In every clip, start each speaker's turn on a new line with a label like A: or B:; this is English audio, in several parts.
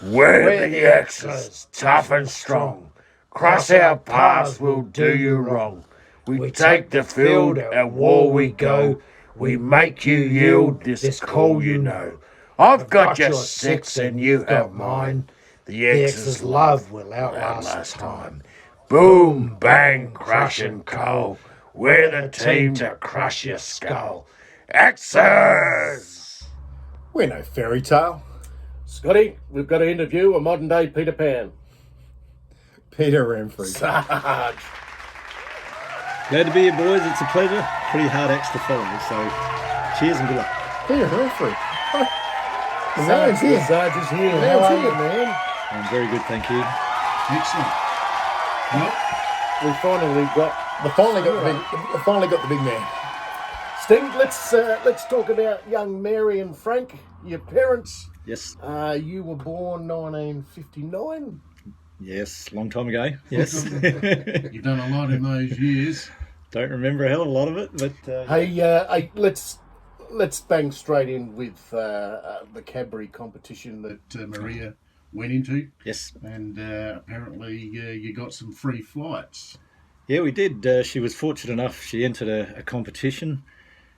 A: We're the Xers, tough and strong. Cross our paths, we'll do you wrong. We take the field, at war we go. We make you yield this call, you know. I've got your six and you have mine. The X's love will outlast time. Boom, bang, crush and coal. We're the team to crush your skull. Xers!
B: We're no fairy tale.
C: Scotty, we've got to interview a modern day Peter Pan.
B: Peter Renfrey.
C: Sarge.
D: Glad to be here, boys. It's a pleasure. Pretty hard acts to follow, so cheers and good luck.
B: Peter Renfrey. The man's here.
C: Sarge is here.
B: The
C: How
B: man's
C: are you,
B: here.
C: man?
D: I'm very good, thank you.
C: Excellent. Well, we finally got the big man. Steve, let's talk about young Mary and Frank, your parents.
D: Yes.
C: You were born 1959.
D: Yes, long time ago. Yes.
A: You've done a lot in those years.
D: Don't remember a hell of a lot of it, but
C: Hey, let's bang straight in with the Cadbury competition that
A: Maria went into,
D: yes.
A: and apparently you got some free flights.
D: Yeah, we did. She was fortunate enough. She entered a competition.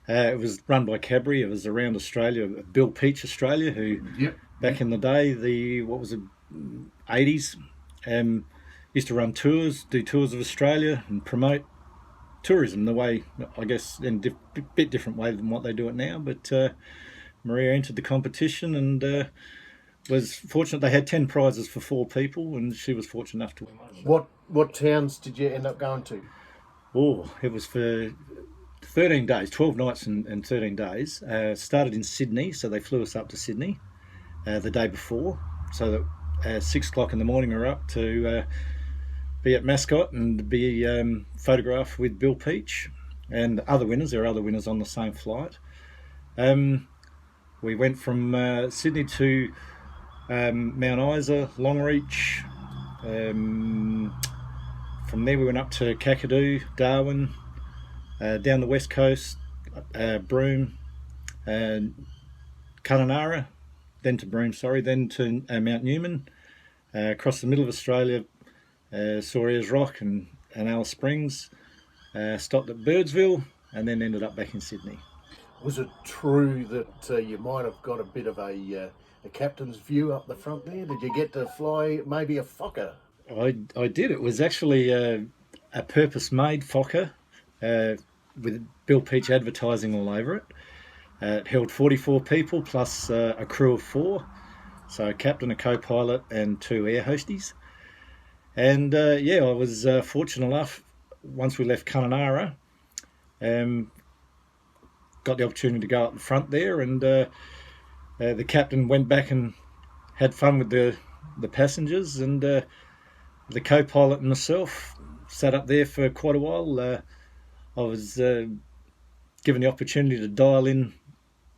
D: It was run by Cadbury. It was around Australia. Bill Peach Australia, who back in the day, the 80s, used to run tours, do tours of Australia and promote tourism the way, I guess, in a bit different way than what they do it now. But Maria entered the competition and was fortunate. They had 10 prizes for 4 people, and she was fortunate enough to win one.
C: What towns did you end up going to?
D: Oh, it was for 13 days, 12 nights and 13 days. Started in Sydney, so they flew us up to Sydney the day before, so that 6 o'clock in the morning we were up to be at Mascot and be photographed with Bill Peach and other winners. There are other winners on the same flight. We went from Sydney to Mount Isa, Longreach. From there we went up to Kakadu, Darwin, down the west coast, Broome, Kununurra, then to Broome, then to Mount Newman, across the middle of Australia, saw Ayers Rock and Alice Springs, stopped at Birdsville, and then ended up back in Sydney.
C: Was it true that you might have got a bit of a captain's view up the front there? Did you get to fly maybe a Fokker?
D: I did. It was actually a purpose-made Fokker with Bill Peach advertising all over it. It held 44 people plus a crew of 4, so a captain, a co-pilot, and 2 air hosties. And I was fortunate enough, once we left Kununurra, got the opportunity to go up the front there, and the captain went back and had fun with the passengers, and the co-pilot and myself sat up there for quite a while. I was given the opportunity to dial in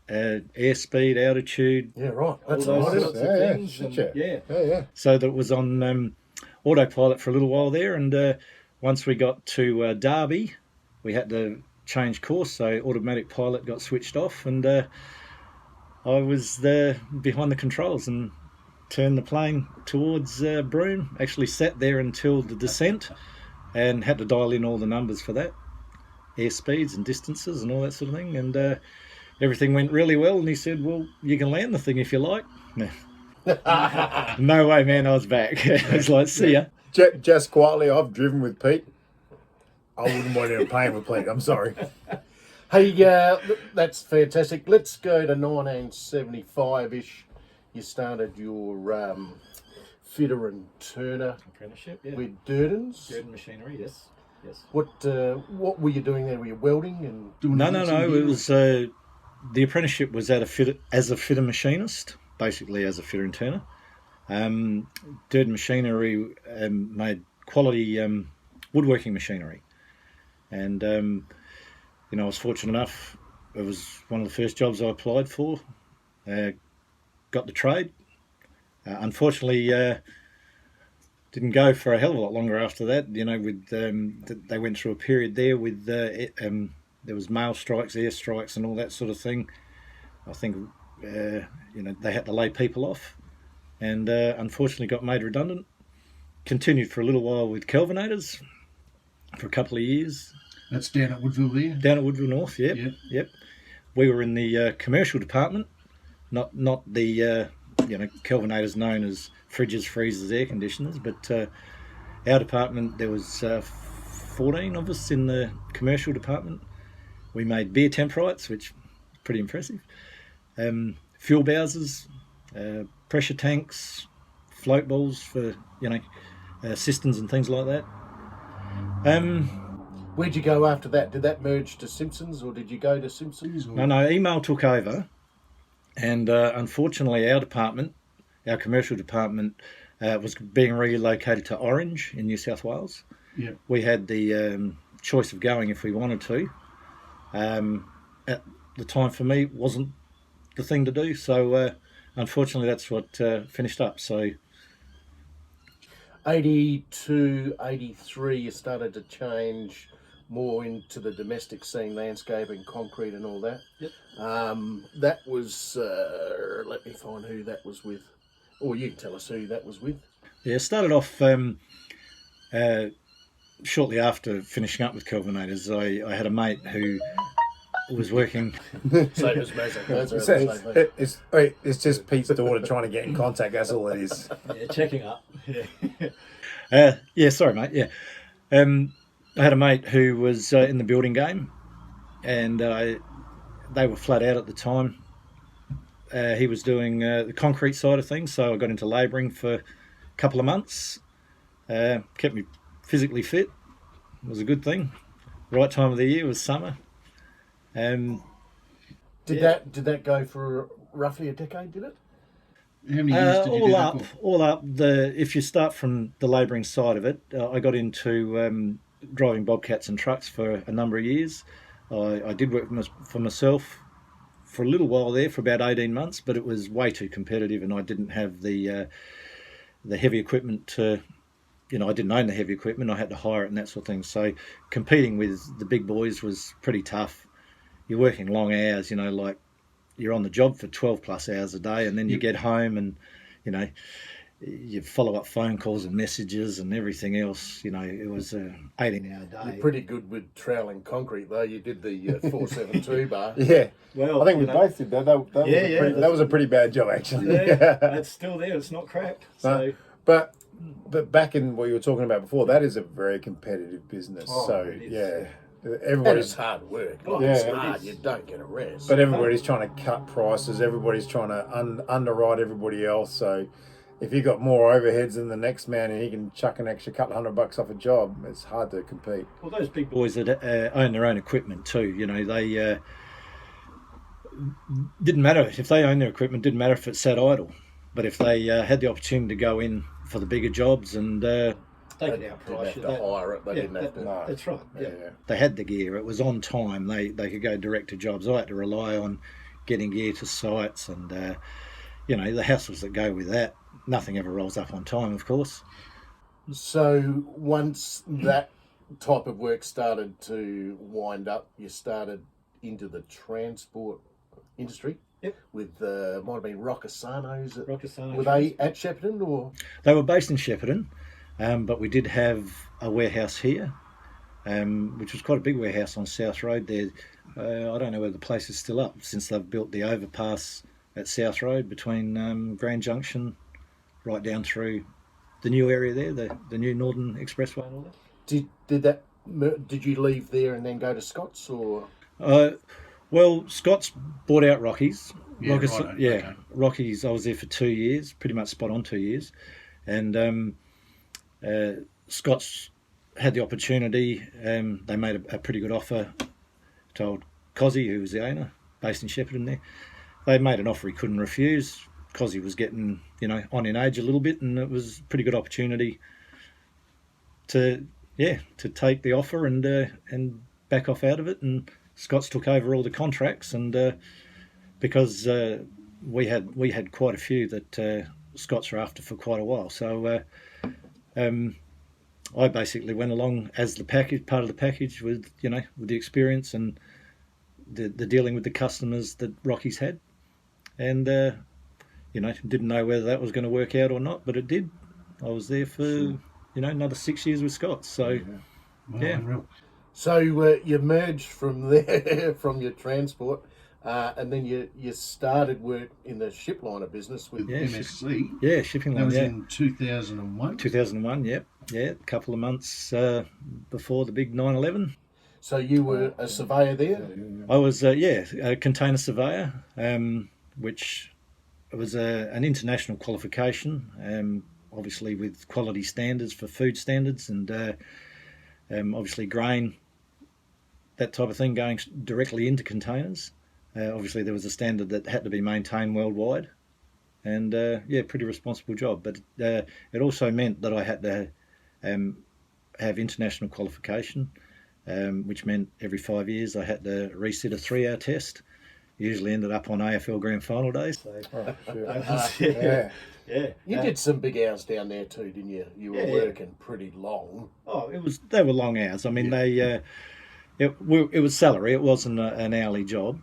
D: airspeed, altitude.
C: Yeah, right. That's
D: all
C: right,
D: those
C: isn't
D: sorts
C: it?
D: of things.
C: Yeah.
D: So that was on autopilot for a little while there, and once we got to Derby, we had to change course, so automatic pilot got switched off, and I was there behind the controls and turned the plane towards Broome. Actually sat there until the descent and had to dial in all the numbers for that, air speeds and distances and all that sort of thing, and everything went really well, and he said, well, you can land the thing if you like. No way, man, I was back. I was like, see ya.
B: Just quietly, I've driven with Pete. I wouldn't want to plane with Pete, I'm sorry.
C: Hey, that's fantastic. Let's go to 1975-ish. You started your fitter and turner
D: Apprenticeship,
C: with Durden's.
D: Durden Machinery, yes.
C: What were you doing there? Were you welding and doing?
D: No. It was the apprenticeship was as a fitter machinist, basically as a fitter and turner. Durden Machinery made quality woodworking machinery, and I was fortunate enough. It was one of the first jobs I applied for. Got the trade. Unfortunately, didn't go for a hell of a lot longer after that. With they went through a period there with there was mail strikes, air strikes, and all that sort of thing. I think they had to lay people off, and unfortunately got made redundant. Continued for a little while with Kelvinators for a couple of years.
C: That's down at Woodville there?
D: Down at Woodville North, yep.
C: Yep.
D: Yep. We were in the commercial department, not the Kelvinators known as fridges, freezers, air conditioners, but our department, there was 14 of us in the commercial department. We made beer temperites, which is pretty impressive. Fuel bowsers, pressure tanks, float balls for cisterns and things like that.
C: Where'd you go after that? Did that merge to Simpsons, or did you go to Simpsons? Or?
D: No, email took over, and unfortunately our department, our commercial department, was being relocated to Orange in New South Wales.
C: Yeah.
D: We had the choice of going if we wanted to. At the time, for me, wasn't the thing to do, so unfortunately that's what finished up. So
C: 82, 83, you started to change more into the domestic scene, landscaping, concrete and all that.
D: Yep.
C: That was, let me find who that was with. Or you can tell us who that was with.
D: yeah, started off shortly after finishing up with Kelvinators. I had a mate who was working.
C: Same as Mazza.
B: It's just Pete's daughter trying to get in contact. That's all it is.
D: Yeah, checking up. Yeah. Sorry, mate. Yeah. I had a mate who was in the building game, and they were flat out at the time. He was doing the concrete side of things, so I got into labouring for a couple of months. Kept me physically fit. It was a good thing. Right time of the year was summer.
C: Did that go for roughly a decade? Did it?
E: How many years did you do that for?
D: All up. If you start from the labouring side of it, I got into driving bobcats and trucks for a number of years. I did work for myself for a little while there, for about 18 months, but it was way too competitive, and I didn't have the heavy equipment to. I didn't own the heavy equipment. I had to hire it and that sort of thing. So competing with the big boys was pretty tough. You're working long hours, like you're on the job for 12 plus hours a day, and then you get home and, you follow up phone calls and messages and everything else. It was an 18-hour day.
C: You're pretty good with troweling concrete, though. You did the 472 bar.
B: Yeah.
D: Well,
B: I think we both did that. That was a pretty bad job, actually.
D: It's still there. It's not cracked. So.
B: But back in what you were talking about before, that is a very competitive business. So, yeah.
C: And
B: Everybody's
C: it's hard work.
B: Yeah,
C: It's
B: it
C: hard. You don't get a rest.
B: But everybody's trying to cut prices. Everybody's trying to underwrite everybody else. So if you've got more overheads than the next man and he can chuck an extra couple $100 off a job, it's hard to compete.
D: Well, those big boys that own their own equipment too, they didn't matter if they owned their equipment. Didn't matter if it sat idle, but if they had the opportunity to go in for the bigger jobs and
C: they didn't have to hire it. They didn't have to.
B: No.
D: That's right.
B: Yeah.
D: They had the gear. It was on time. They could go direct to jobs. I had to rely on getting gear to sites and the hassles that go with that. Nothing ever rolls up on time, of course.
C: So once that type of work started to wind up, you started into the transport industry.
D: Yep.
C: With might have been Roccasano's.
D: Roccasano.
C: Were they at Shepparton or?
D: They were based in Shepparton, but we did have a warehouse here, which was quite a big warehouse on South Road there. I don't know whether the place is still up since they've built the overpass at South Road between Grand Junction, right down through the new area there, the new Northern Expressway and all that.
C: Did you leave there and then go to Scott's or?
D: Well, Scott's bought out Rockies.
E: Yeah,
D: Okay. Rockies. I was there for 2 years, pretty much spot on 2 years, and Scott's had the opportunity. They made a pretty good offer. Told Cozzy, who was the owner, based in Shepparton there. They made an offer he couldn't refuse. Cozzy was getting, on in age a little bit, and it was a pretty good opportunity to take the offer and back off out of it. And Scott's took over all the contracts, and because we had quite a few that Scott's were after for quite a while. So I basically went along as the part of the package with the experience and the dealing with the customers that Rockies had, and didn't know whether that was going to work out or not, but it did. I was there for another 6 years with Scott. So
E: Unreal.
C: So you merged from there, from your transport, and then you started work in the ship liner business with
E: MSC.
D: Yeah, shipping
E: That
D: line.
E: was
D: Yeah,
E: in 2001.
D: 2001. Yep, yeah, a couple of months before the big 9/11.
C: So you were a surveyor there?
D: I was a container surveyor, which was an international qualification, obviously with quality standards for food standards and obviously grain, that type of thing, going directly into containers. Obviously there was a standard that had to be maintained worldwide, and pretty responsible job. But it also meant that I had to have international qualification, which meant every 5 years I had to resit a 3-hour test. Usually ended up on AFL Grand Final days. So,
C: You did some big hours down there too, didn't you? You were working pretty long.
D: Oh, they were long hours. I mean, it was salary. It wasn't an hourly job,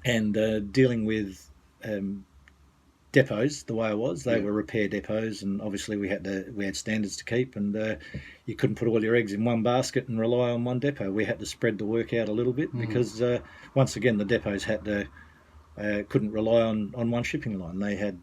D: and dealing with depots the way I was, they were repair depots, and obviously we had standards to keep, and you couldn't put all your eggs in one basket and rely on one depot. We had to spread the work out a little bit because once again the depots couldn't rely on one shipping line. They had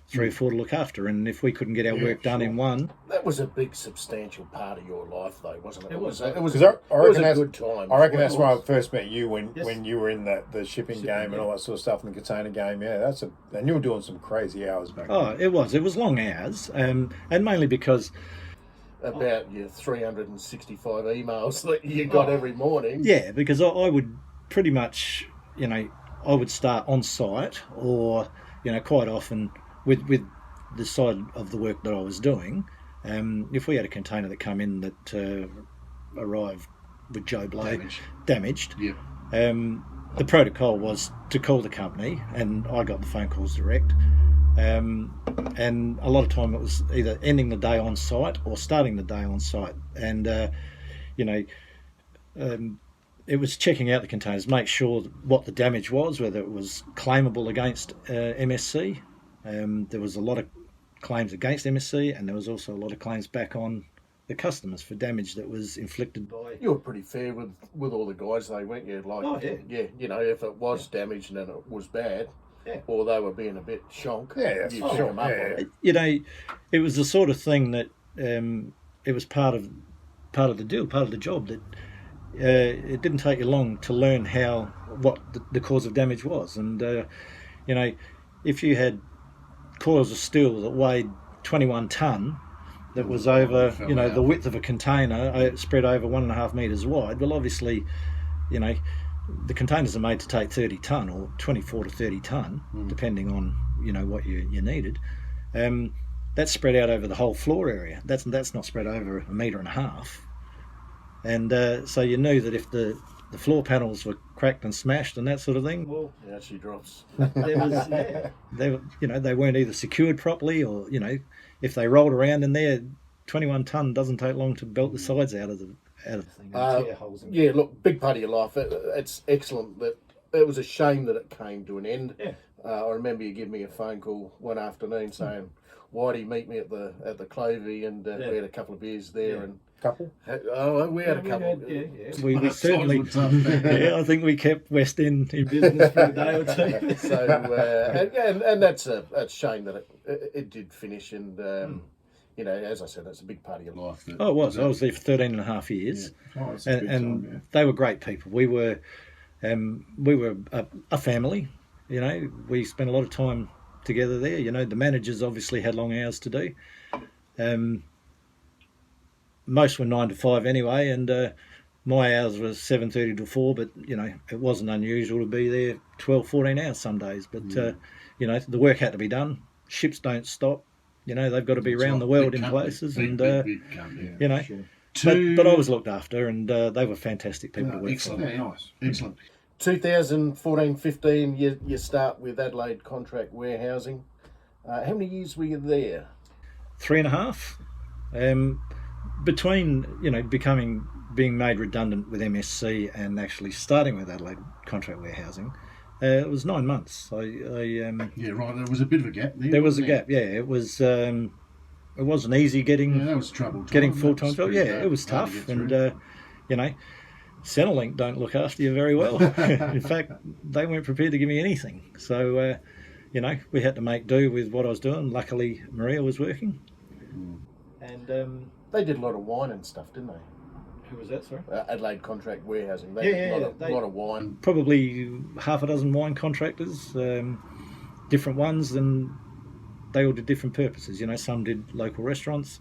D: 3 or 4 to look after, and if we couldn't get our work done in one,
C: that was a big substantial part of your life, though, wasn't it? It was a good time.
B: I reckon that's why I first met you when you were in the shipping game and all that sort of stuff, in the container game. Yeah, and you were doing some crazy hours back then.
D: Oh, it was long hours, and mainly because
C: about your 365 emails that you got every morning.
D: Yeah, because I would pretty much, I would start on site, or quite often with the side of the work that I was doing. If we had a container that come in that arrived with Joe Blow damaged, the protocol was to call the company, and I got the phone calls direct. And a lot of time it was either ending the day on site or starting the day on site, and it was checking out the containers, make sure what the damage was, whether it was claimable against MSC. There was a lot of claims against MSC, and there was also a lot of claims back on the customers for damage that was inflicted by...
C: You were pretty fair with all the guys, though, weren't you? Like, if it was damaged and it was bad, or they were being a bit shonk, you pick them up on it.
D: It was the sort of thing that it was part of the deal, part of the job, that it didn't take you long to learn what the cause of damage was. And if you had coils of steel that weighed 21 tonne, that was over the width of a container, spread over 1.5 metres wide, well, obviously the containers are made to take 30 tonne or 24 to 30 tonne, depending on what you needed. That's spread out over the whole floor area. That's not spread over 1.5 metres. And so you knew that if the floor panels were cracked and smashed and that sort of thing, well,
C: she drops.
D: They weren't either secured properly, or if they rolled around in there, 21 tonne doesn't take long to belt the sides out of the thing.
C: Look, big part of your life. It's excellent that it was a shame that it came to an end. I remember you giving me a phone call one afternoon saying, "Whitey, meet me at the Clovey," and we had a couple of beers there and.
B: Couple?
C: Oh, we had a couple.
D: We certainly. I think we kept West End in business for a day or two.
C: So, and that's a shame that it did finish. And as I said, that's a big part of your life.
D: Oh, it was. I was there for 13.5 years, and they were great people. We were a family. We spent a lot of time together there. The managers obviously had long hours to do. Most were 9 to 5 anyway, and my hours were 7:30 to 4, but it wasn't unusual to be there 12, 14 hours some days. But the work had to be done. Ships don't stop. They've got to be around the world in places, and but I was looked after, and they were fantastic people to work for.
E: Excellent.
C: 2014-15, you start with Adelaide Contract Warehousing. How many years were you there?
D: 3.5. Between being made redundant with MSC and actually starting with Adelaide Contract Warehousing, It was 9 months.
E: Yeah, right. There was a bit of a gap there.
D: There was a
E: wasn't
D: gap. Yeah, it was. It wasn't easy getting
E: Yeah, that was trouble. Time.
D: getting
E: That
D: full time
E: was
D: job.
E: pretty
D: Yeah,
E: hard-
D: it was
E: hard to
D: tough,
E: get
D: and
E: through.
D: you know, Centrelink don't look after you very well. In fact, they weren't prepared to give me anything. So, you know, we had to make do with what I was doing. Luckily, Maria was working. And
C: They did a lot of wine and stuff, didn't they?
D: who was that? Sorry.
C: Adelaide Contract Warehousing. They
D: Yeah,
C: did
D: yeah,
C: a
D: they-
C: lot of wine.
D: Probably half a dozen wine contractors, different ones, and they all did different purposes. You know, some did local restaurants,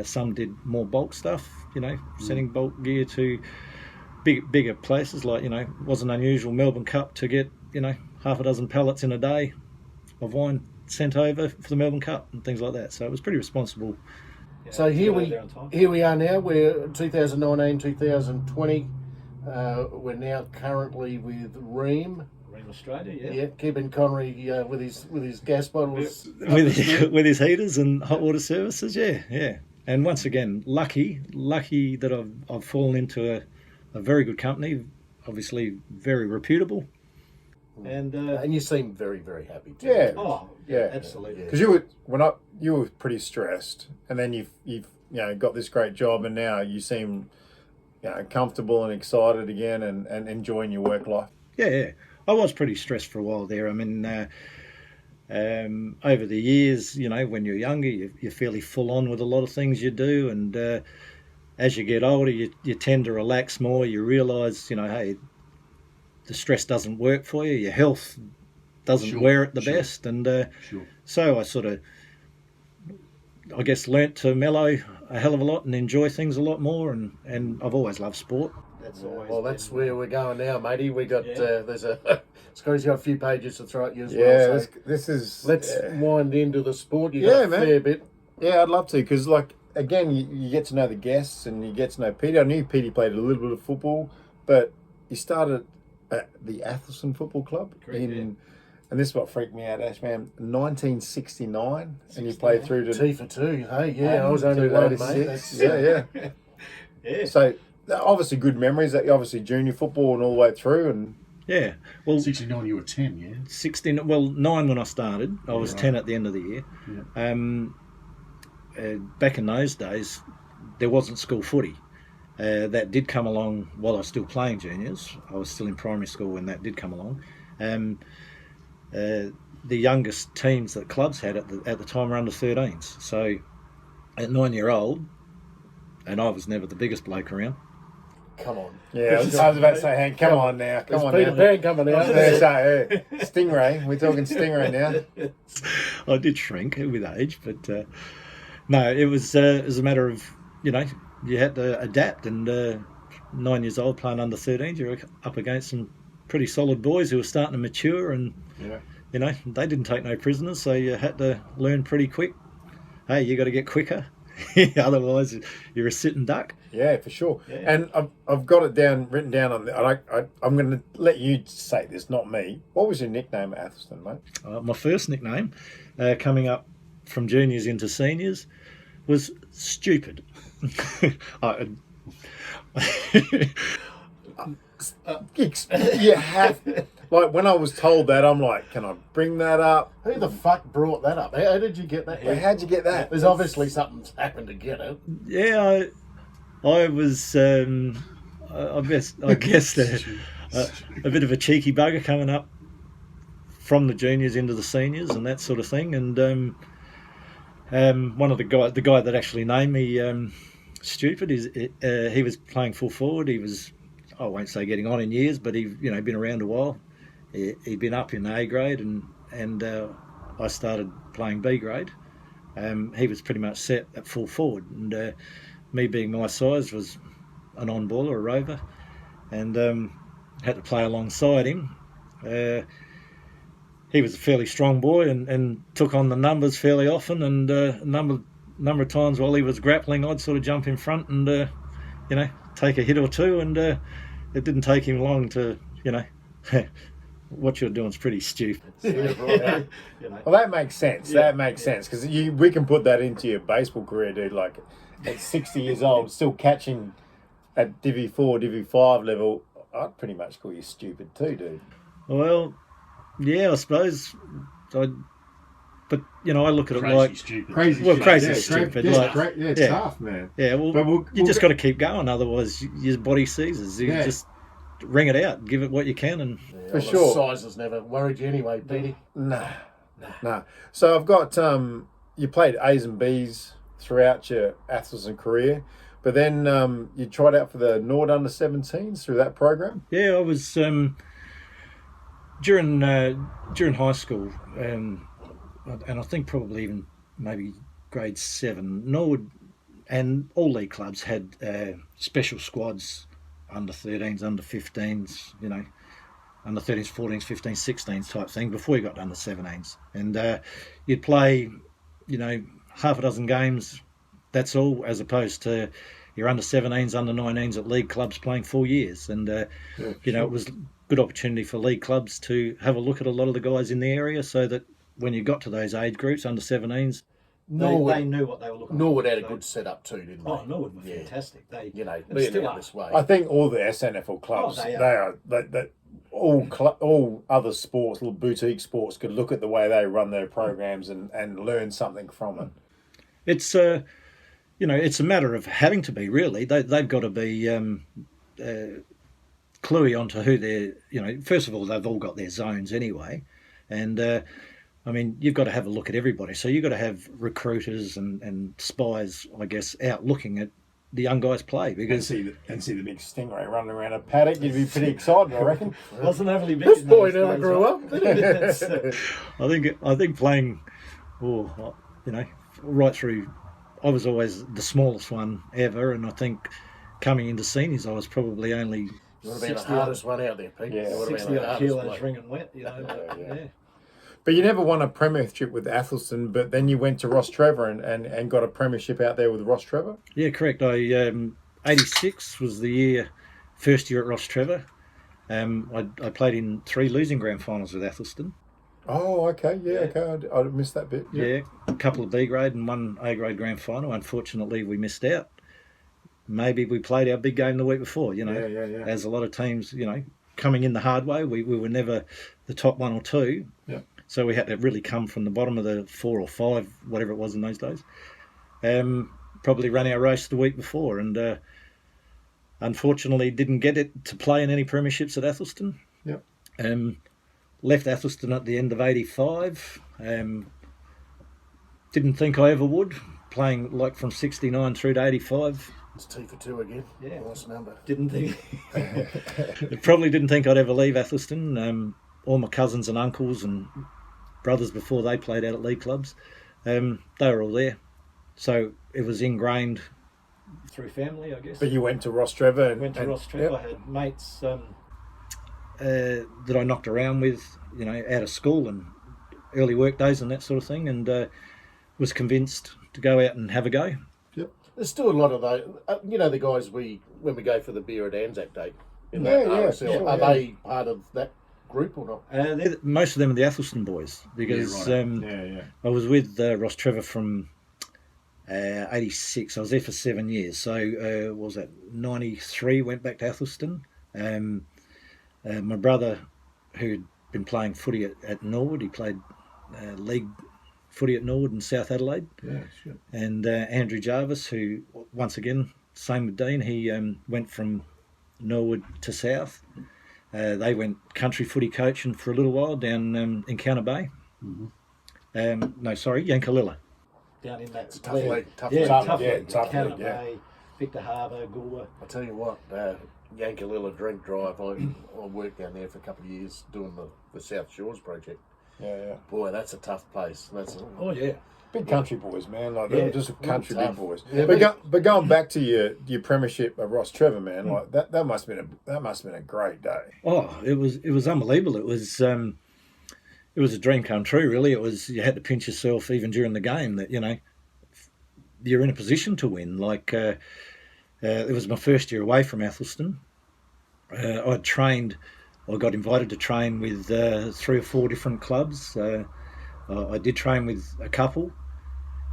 D: some did more bulk stuff. You know, sending bulk gear to bigger places. Like, you know, it wasn't unusual Melbourne Cup to get, you know, half a dozen pallets in a day of wine sent over for the Melbourne Cup and things like that. So it was pretty responsible.
C: So here we are now. We're 2019, 2020. We're now currently with Reem.
D: Reem Australia,
C: Yeah, keeping Connery with his gas bottles.
D: with his heaters and hot water services. Yeah. And once again, lucky that I've fallen into a very good company, obviously very reputable. And
C: you seem very, very happy too.
B: Yeah.
D: oh
B: Yeah.
D: absolutely.
B: Because you were pretty stressed, and then you've got this great job, and now you seem comfortable and excited again, and enjoying your work life.
D: Yeah. I was pretty stressed for a while there. I mean, over the years, you know, when you're younger, you're fairly full on with a lot of things you do, and as you get older, you tend to relax more. You realise, you know, hey, the stress doesn't work for you. Your health doesn't wear it the best, and so I sort of, I guess, learnt to mellow a hell of a lot and enjoy things a lot more, and I've always loved sport.
C: That's where we're going now, matey. We got Scotty's got a few pages to throw at you as
B: Yeah,
C: well. So
B: this is.
C: let's wind into the sport. You
B: Yeah,
C: got a
B: man.
C: fair bit.
B: Yeah, I'd love to, because again, you get to know the guests and you get to know Peter. I knew Peter played a little bit of football, but he started at the Athelson Football Club and this is what freaked me out, Ash, man. 1969, and you played through to
C: T for two. Hey, yeah, I was only one, mate.
B: 86. Yeah. So obviously good memories. Obviously junior football and all the way through, and
D: Yeah, well,
E: 69, you were 10, yeah?
D: 16. Well, 9 when I started. I was 10 at the end of the year. Back in those days, there wasn't school footy. That did come along while I was still playing juniors. I was still in primary school when that did come along. The youngest teams that clubs had at the time were under 13s. So at 9-year-old, and I was never the biggest bloke around.
C: Come on.
B: yeah, I was about to say, Hank, come on now, come
C: There's
B: on
C: Peter
B: now.
C: Pan coming out.
B: Stingray, we're talking Stingray now.
D: I did shrink with age, but no, it was a matter of, you know, you had to adapt. And 9 years old playing under 13s, you're up against some pretty solid boys who were starting to mature, and you know, they didn't take no prisoners, so you had to learn pretty quick. Hey, you got to get quicker, otherwise you're a sitting duck.
B: Yeah, for sure. Yeah. And I've got it written down on the. I'm going to let you say this, not me. What was your nickname at Athelstone, mate?
D: My first nickname, coming up from juniors into seniors, was Stupid.
B: You have. Like, when I was told that, I'm like, can I bring that up?
C: Who the fuck brought that up? How did you get that?
B: Yeah, how'd you get that?
C: There's obviously something's happened to get it.
D: Yeah, I was, I guess a bit of a cheeky bugger coming up from the juniors into the seniors and that sort of thing. And one of the guy that actually named me Stupid he was playing full forward. He was, I won't say getting on in years, but he'd been around a while. He'd been up in A grade, and I started playing B grade. He was pretty much set at full forward, and me being my size was an on-baller, a rover, and had to play alongside him. He was a fairly strong boy and took on the numbers fairly often, and a number of times while he was grappling, I'd sort of jump in front and take a hit or two, and it didn't take him long to, what you're doing is pretty stupid.
B: Well, that makes sense. That makes sense, because we can put that into your baseball career, dude. Like, at 60 years old, still catching at Divi 4, Divi 5 level, I'd pretty much call you stupid too, dude.
D: Well, Yeah, I suppose. But I look at it
E: Crazy
D: like
E: stupid.
B: Crazy,
D: Well,
B: shit.
D: crazy
B: yeah,
D: stupid,
B: Yeah,
D: like-
B: great. Yeah, it's
D: yeah.
B: tough, man.
D: yeah. Well,
B: But
D: you just got to keep going, otherwise your body seizes. You
B: Yeah.
D: just ring it out, give it what you can, and
C: Yeah,
B: For
C: well,
B: sure.
C: The size has never worried you anyway, Petey.
B: Nah. So I've got you played A's and B's throughout your Athelson career, but then you tried out for the Nord under-17s through that program.
D: yeah, I was during high school, and I think probably even maybe grade 7. Norwood and all league clubs had special squads, under 13s, under 15s, under 13s, 14s, 15s, 16s type thing before you got to under 17s, and you'd play, half a dozen games. That's all, as opposed to your under 17s, under 19s at league clubs playing 4 years, and it was a good opportunity for league clubs to have a look at a lot of the guys in the area, so that when you got to those age groups, under 17s, they knew what they were looking for.
C: Norwood had a good setup too, didn't they?
D: Oh, Norwood were fantastic. They,
C: being
D: still
C: out
D: are.
C: this way.
B: I think all the SNFL clubs,
D: they
B: they all other sports, little boutique sports, could look at the way they run their programs and learn something from it.
D: It's it's a matter of having to be, really. They've got to be cluey onto who they're. First of all, they've all got their zones anyway, and you've got to have a look at everybody. So you've got to have recruiters and spies, I guess, out looking at the young guys play, because
B: see the big stingray running around a paddock. You'd be pretty excited, I reckon.
D: wasn't overly big.
C: This boy never grew up, did he?
D: I think playing, right through. I was always the smallest one ever, and I think coming into seniors, I was probably only
C: You would have been the
D: 60
C: hardest one out there, Pete.
B: Yeah,
C: You would have been
D: 60
C: the
D: odd
C: hardest
D: kilos
C: bloke.
D: ringing wet, yeah.
B: But you never won a premiership with Athelston, but then you went to Ross Trevor and got a premiership out there with Ross Trevor?
D: Yeah, correct. I 86 was the first year at Ross Trevor. I played in 3 losing grand finals with Athelston.
B: Oh, okay. Yeah, okay. I missed that bit.
D: Yeah, a couple of B grade and 1 A grade grand final. Unfortunately, we missed out. Maybe we played our big game the week before,
B: Yeah.
D: as a lot of teams, coming in the hard way. We were never the top 1 or 2.
B: Yeah.
D: So we had to really come from the bottom of the 4 or 5, whatever it was in those days. Probably ran our race the week before, and unfortunately didn't get it to play in any premierships at Athelston.
B: Yep.
D: Left Athelston at the end of 85. Didn't think I ever would, playing like from 69 through to 85.
C: It's 2 for 2 again.
D: Yeah.
C: Nice number.
D: Didn't think. Probably didn't think I'd ever leave Athelston. All my cousins and uncles and brothers before they played out at league clubs, they were all there. So it was ingrained through family, I guess.
B: But you went to Ross Trevor.
D: Ross Trevor.
B: Yep.
D: I had mates that I knocked around with, out of school and early work days and that sort of thing, and was convinced to go out and have a go.
C: There's still a lot of those. The guys when we go for the beer at Anzac Day. In
B: Yeah,
C: that
B: yeah,
C: RSL,
B: sure,
C: are
B: yeah.
C: they part of that group or not?
D: Most of them are the Athelston boys, because I was with Ross Trevor from 86. I was there for 7 years. So what was that, 93, went back to Athelston. My brother, who'd been playing footy at Norwood, he played league footy at Norwood in South Adelaide.
B: Yeah, sure.
D: And Andrew Jarvis, who, once again, same with Dean, he went from Norwood to South. They went country footy coaching for a little while down in Counter Bay. Yankalilla. Down in that
C: Tough league. Tough
B: league.
D: Counter Bay, Victor Harbour, Goolwa.
C: I tell you what, Yankalilla Drink Drive, I worked down there for a couple of years doing the South Shores project.
B: Yeah.
C: Boy, that's a tough place.
D: Oh, yeah.
B: Big country boys, man. Like they're just country
C: tough.
B: big boys.
C: Yeah,
B: but going back to your premiership at Ross Trevor, man, like that must have been a great day.
D: Oh, it was unbelievable. It was a dream come true, really. It was, you had to pinch yourself even during the game that you're in a position to win. Like it was my first year away from Athelston. I got invited to train with 3 or 4 different clubs. I did train with a couple,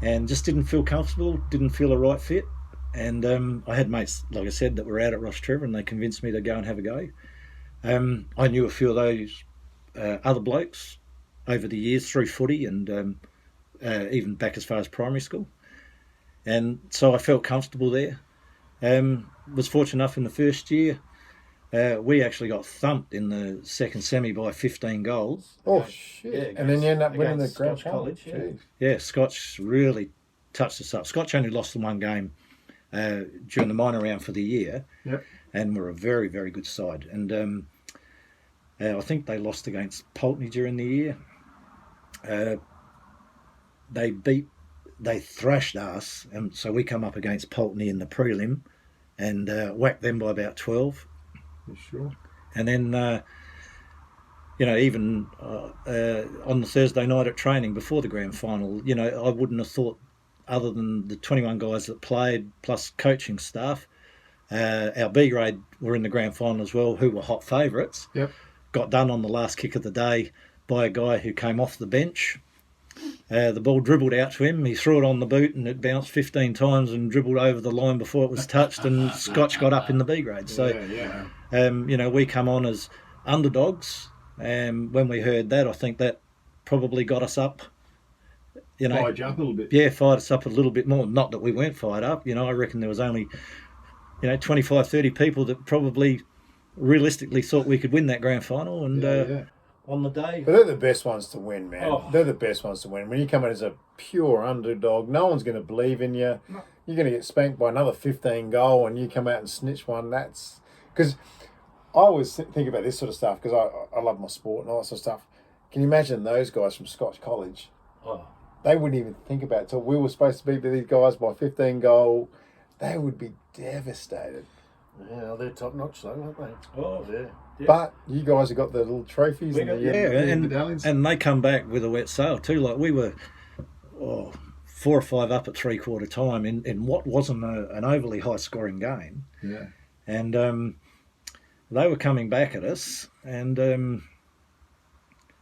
D: and just didn't feel comfortable, didn't feel a right fit. And I had mates, like I said, that were out at Ross Trevor, and they convinced me to go and have a go. I knew a few of those other blokes over the years through footy and even back as far as primary school. And so I felt comfortable there. Was fortunate enough in the first year. We actually got thumped in the second semi by 15 goals.
B: Oh, shit.
D: Yeah,
B: and then you end up winning the
D: against
B: grand
D: Scotch
B: final.
D: College, yeah.
B: Jeez.
D: Yeah, Scotch really touched us up. Scotch only lost the one game during the minor round for the year,
B: Yep.
D: and were a very, very good side. And I think they lost against Pulteney during the year. They thrashed us, and so we come up against Pulteney in the prelim and whacked them by about 12.
B: You sure?
D: And then, even on the Thursday night at training before the grand final, I wouldn't have thought, other than the 21 guys that played plus coaching staff, our B grade were in the grand final as well, who were hot favourites.
B: Yep.
D: Got done on the last kick of the day by a guy who came off the bench. The ball dribbled out to him. He threw it on the boot and it bounced 15 times and dribbled over the line before it was touched, and Scotch got up in the B grade. So, we come on as underdogs. When we heard that, I think that probably got us up.
E: Fired you up a little bit.
D: Yeah, fired us up a little bit more. Not that we weren't fired up. I reckon there was only, 25, 30 people that probably realistically thought we could win that grand final. And on the day,
B: But they're the best ones to win, man.
D: Oh.
B: They're the best ones to win. When you come in as a pure underdog, no one's going to believe in you.
E: No.
B: You're going to get spanked by another 15 goal, and you come out and snitch one. That's because I always think about this sort of stuff because I love my sport and all that sort of stuff. Can you imagine those guys from Scotch College?
D: oh,
B: They wouldn't even think about it. So we were supposed to beat these guys by 15 goal. They would be devastated.
C: Yeah, they're top notch though, aren't they?
D: Oh.
C: Yeah.
D: Yeah.
B: But you guys have got the little trophies. and
E: medallions.
D: and they come back with a wet sail too. Like we were 4 or 5 up at 3/4 time in what wasn't an overly high scoring game.
E: Yeah.
D: And they were coming back at us. And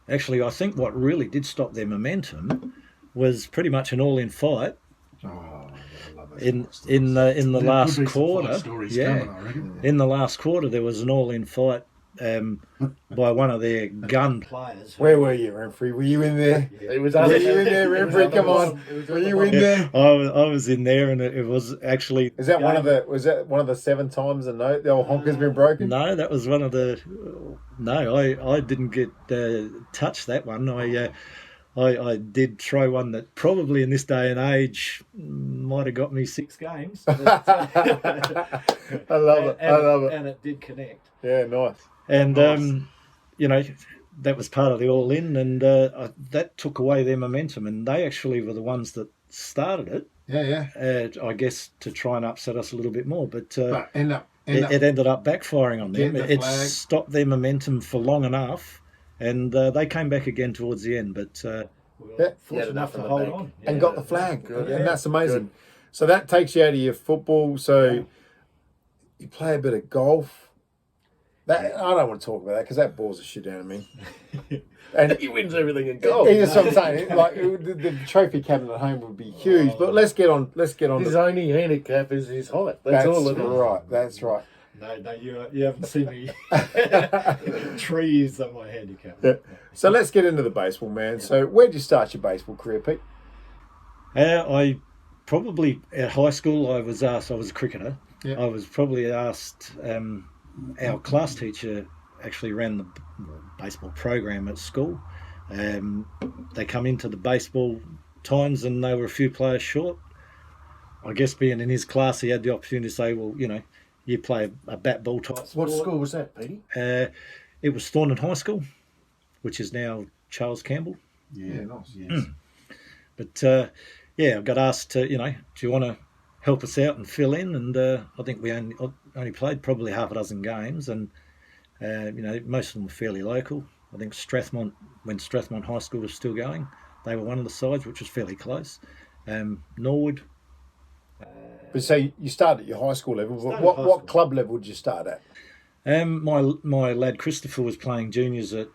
D: actually, I think what really did stop their momentum was pretty much an all-in fight
E: Oh, I love those
D: in
E: stories.
D: in the
E: There could
D: last
E: be some
D: quarter.
E: fight stories
D: Yeah.
E: coming, I reckon.
D: In the last quarter, there was an all-in fight by one of their gun players.
B: Where were you, Renfrey? Were you in there?
C: It was
B: Were you in there, Renfrey? Come on. Were you in there?
D: I was in there, and it was actually.
B: Is that was that one of the 7 times the old honker's been broken?
D: No, that was one of the. No, I didn't get touch that one. I did throw one that probably in this day and age might have got me 6 games.
B: I love it. I love it.
D: And it did connect.
B: Yeah, nice.
D: And
E: Nice.
D: that was part of the all in, and that took away their momentum. And they actually were the ones that started it.
E: Yeah.
D: I guess to try and upset us a little bit more, but
E: But
D: it ended up backfiring on them.
E: Get the
D: It
E: flag.
D: stopped their momentum for long enough, and they came back again towards the end. But
B: Yeah.
D: fortunate enough to
C: in the
D: hold
C: bank.
D: on.
B: And got the flag.
C: Good.
B: And that's amazing.
C: Good.
B: So that takes you out of your football. So you play a bit of golf. That I don't want to talk about that because that bores the shit out of me. And
C: He wins everything in golf.
B: that's what I'm saying. Like the trophy cabinet at home would be huge. But let's get on.
C: His only handicap is his height. That's
B: That's
C: all it is.
B: right. That's right.
D: No, you haven't seen me. Trees are my handicap.
B: Yeah. So let's get into the baseball, man. So where did you start your baseball career, Pete?
D: I probably at high school I was asked. I was a cricketer.
E: Yeah.
D: I was probably asked. Our class teacher actually ran the baseball program at school. They come into the baseball times and they were a few players short. I guess being in his class, he had the opportunity to say, well, you play a bat ball type sport.
C: What school was that, Petey?
D: It was Thornton High School, which is now Charles Campbell.
E: Yeah, nice. Yes.
D: But I got asked to, do you want to help us out and fill in? And I think we only played probably half a dozen games, and most of them were fairly local. I think Strathmont, when Strathmont High School was still going, they were one of the sides, which was fairly close. Norwood.
B: But so you started at your high school level.
D: Started
B: What
D: high school.
B: club level did you start at?
D: My lad Christopher was playing juniors at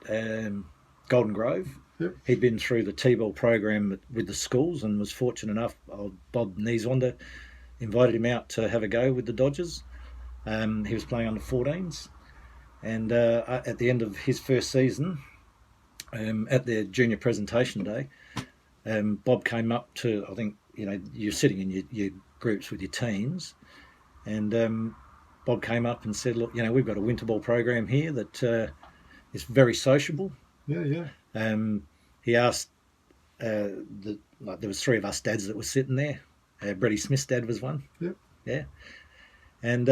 D: Golden Grove.
E: Yep.
D: He'd been through the T-ball program with the schools and was fortunate enough. Bob Neeswander invited him out to have a go with the Dodgers. He was playing under 14s, and at the end of his first season, at their junior presentation day, Bob came up to, I think, you're sitting in your groups with your teams, and Bob came up and said, look, we've got a winter ball program here that is very sociable.
B: Yeah.
D: He asked, there was 3 of us dads that were sitting there. Brady Smith's dad was one.
B: Yep.
D: Yeah. And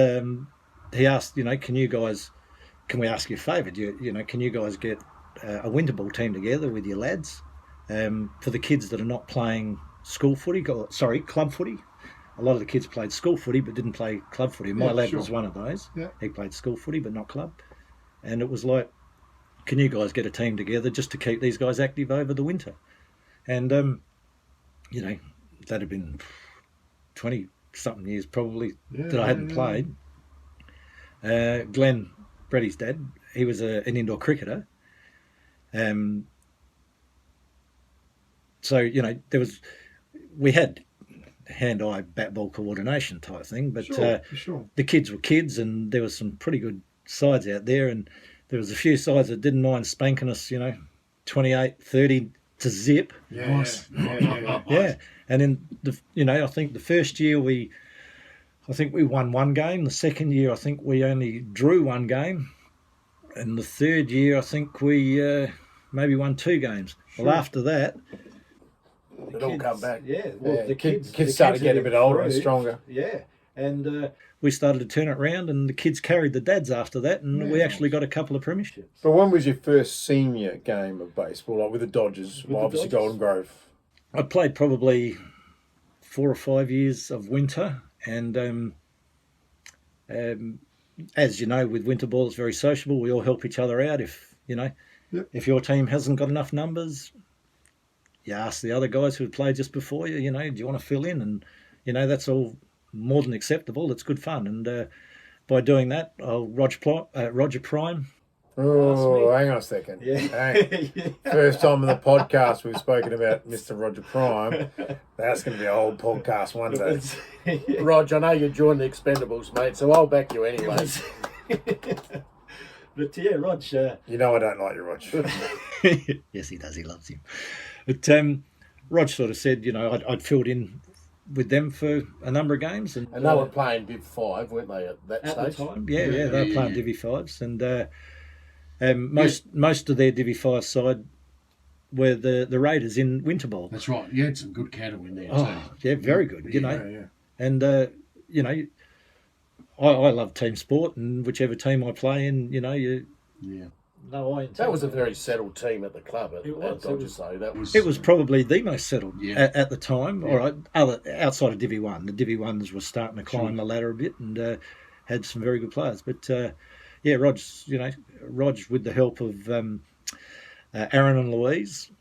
D: he asked, can we ask you a favour? Can you guys get a winter ball team together with your lads for the kids that are not playing club footy? A lot of the kids played school footy but didn't play club footy. My lad was one of those. Yeah. He played school footy but not club. And it was like, can you guys get a team together just to keep these guys active over the winter? And, that had been 20-something years probably that I hadn't played. Glenn, Brady's dad, he was an indoor cricketer. So, we had hand-eye bat-ball coordination type thing, but the kids were kids, and there was some pretty good sides out there, and there was a few sides that didn't mind spanking us, 28, 30 to zip.
B: Nice.
D: Yeah. And then, I think the first year we won 1 game. The second year, I think we only drew 1 game. And the third year, I think we maybe won 2 games. Well, after that,
C: it all come back.
D: Yeah, well, the kids
B: started getting a bit older and stronger.
D: Yeah, and we started to turn it around, and the kids carried the dads after that, and we actually got a couple of premierships.
B: But when was your first senior game of baseball, like with the Dodgers? Obviously Golden Grove.
D: I played probably 4 or 5 years of winter, and as you know, with winter ball, it's very sociable. We all help each other out. If if your team hasn't got enough numbers, you ask the other guys who had played just before you. Do you want to fill in? And that's all more than acceptable. It's good fun, and by doing that, Roger Prime.
B: Oh, hang on a second.
D: Yeah.
B: First time on the podcast we've spoken about Mr. Roger Prime. That's going to be a whole podcast one day.
C: Rog, I know you joined the Expendables, mate, so I'll back you anyway.
D: But yeah, Rog.
B: I don't like you, Rog.
D: Yes, he does. He loves him. But Rog sort of said, I'd filled in with them for a number of games. And
C: they were playing Div 5, weren't they, at that stage?
D: The time? Yeah, they were playing Divi 5s. And most of their Divi 5 side were the Raiders in winter ball.
A: That's right. You had some good cattle in there
D: too. Yeah, very good.
B: Yeah.
D: And I love team sport, and whichever team I play in,
C: That was a very settled team at the club.
D: It was probably the most settled at the time. All right, outside of Divi 1, the Divi 1s were starting to climb the ladder a bit, and had some very good players. But Rog, with the help of Aaron and Louise.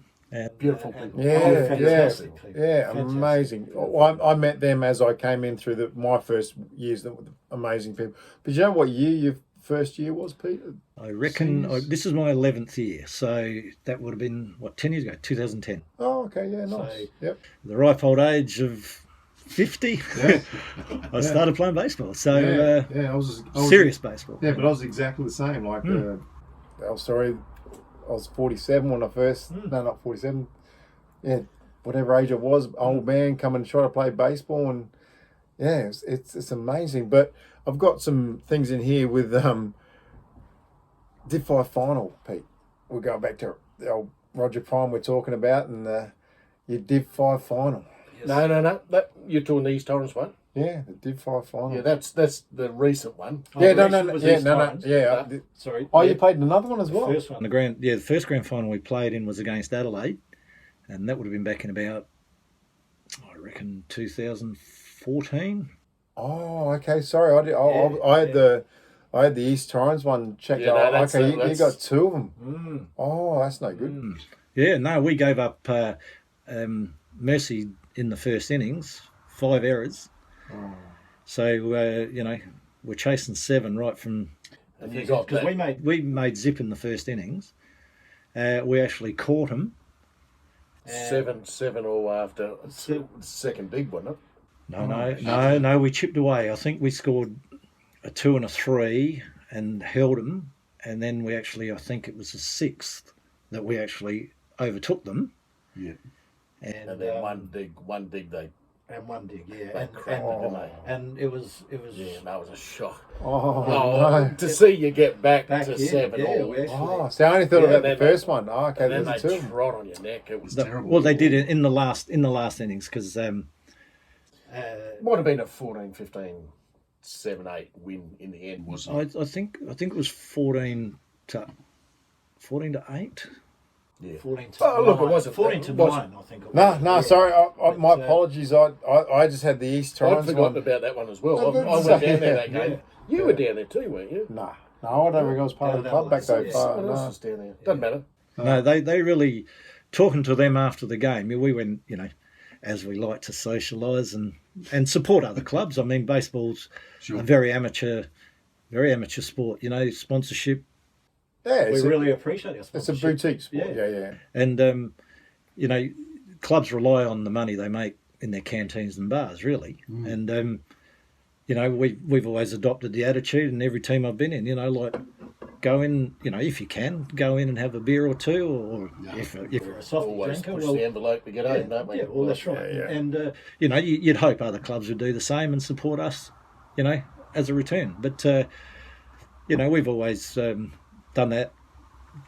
C: Beautiful people.
B: Yeah, amazing. I met them as I came in through my first years. Amazing people. But you know what year your first year was, Peter?
D: I reckon this is my 11th year, so that would have been 10 years ago, 2010.
B: Oh, okay, yeah, nice.
D: So,
B: yep.
D: The ripe old age of 50, I started playing baseball. So
B: I was
D: serious baseball.
B: Yeah, but I was exactly the same. Like, I was 47 when I first. No, not 47. Yeah, whatever age I was, old man coming and trying to play baseball, and it's amazing. But I've got some things in here with Div 5 final, Pete. We're going back to the old Roger Prime we're talking about, and your Div 5 final.
C: Yes. No. You're talking the East Torrens one?
B: Yeah, the Div 5 final.
C: Yeah, that's the recent one.
D: Sorry.
B: Oh, you played another one as well?
D: The first one. The first grand final we played in was against Adelaide, and that would have been back in about, I reckon, 2014.
B: Oh, okay. Sorry, I had the East Torrens one checked out. Okay, you got 2 of them. Oh, that's no good.
D: Yeah, no, we gave up Mercy in the first innings, 5 errors.
B: Oh.
D: So we're chasing 7 right from.
C: And you got that.
D: We made zip in the first innings. We actually caught them.
C: 7 all after second big one.
D: No. We chipped away. I think we scored a 2 and a 3 and held them, and then we actually, I think it was the 6th that we actually overtook them.
E: Yeah.
C: And then one dig they
D: and one dig, yeah,
C: they cracked it, didn't they?
D: and it was
C: Yeah, that was a shock.
B: Oh,
C: Oh,
B: no.
C: to see you get back to
D: in,
C: 7 all.
D: we actually,
B: Oh, so I only thought
C: Yeah,
B: about the
C: then
B: first
C: they-
B: one. Oh, okay,
C: And then
B: there's
C: they
B: two.
C: trot on your neck. It was
E: Terrible.
D: well, they did it in the last innings because
C: might have been a 14-15, 7-8 win in the end.
E: Was
D: I think it was 14 to 8.
C: Yeah.
D: 14 to
C: Oh, look, it
D: 9.
C: wasn't-
D: 14 to
C: it wasn't-
D: 9, I think. It
B: No,
D: was.
B: no,
D: Yeah.
B: sorry. My
D: But,
B: apologies. I just had the East
C: I'd
B: Torrens
C: forgotten
B: one.
C: about that one as well.
B: I
C: I
B: didn't
C: went
B: say-
C: down there that game.
D: Yeah.
C: You were down there too, weren't you?
B: Nah, no, I don't think I was part of the club back
D: so
B: so far.
C: Someone else
B: No.
C: was down there. Doesn't matter.
D: No, they really, talking to them after the game, we went, as we like to socialise and support other clubs. I mean, baseball's
E: Sure.
D: a very amateur sport, sponsorship.
B: Yeah,
D: We
B: it's,
D: really appreciate our
B: it's a
D: sponsorship.
B: boutique sport.
D: Yeah.
B: Yeah.
D: And, clubs rely on the money they make in their canteens and bars, really. And, we've always adopted the attitude, and every team I've been in, like, go in, if you can, go in and have a beer or two, or if you're a soft
C: Always
D: drinker,
C: push the envelope to get home, don't we?
D: yeah, well, that's right.
B: Yeah, yeah.
D: And, you'd hope other clubs would do the same and support us, as a return. But, we've always done that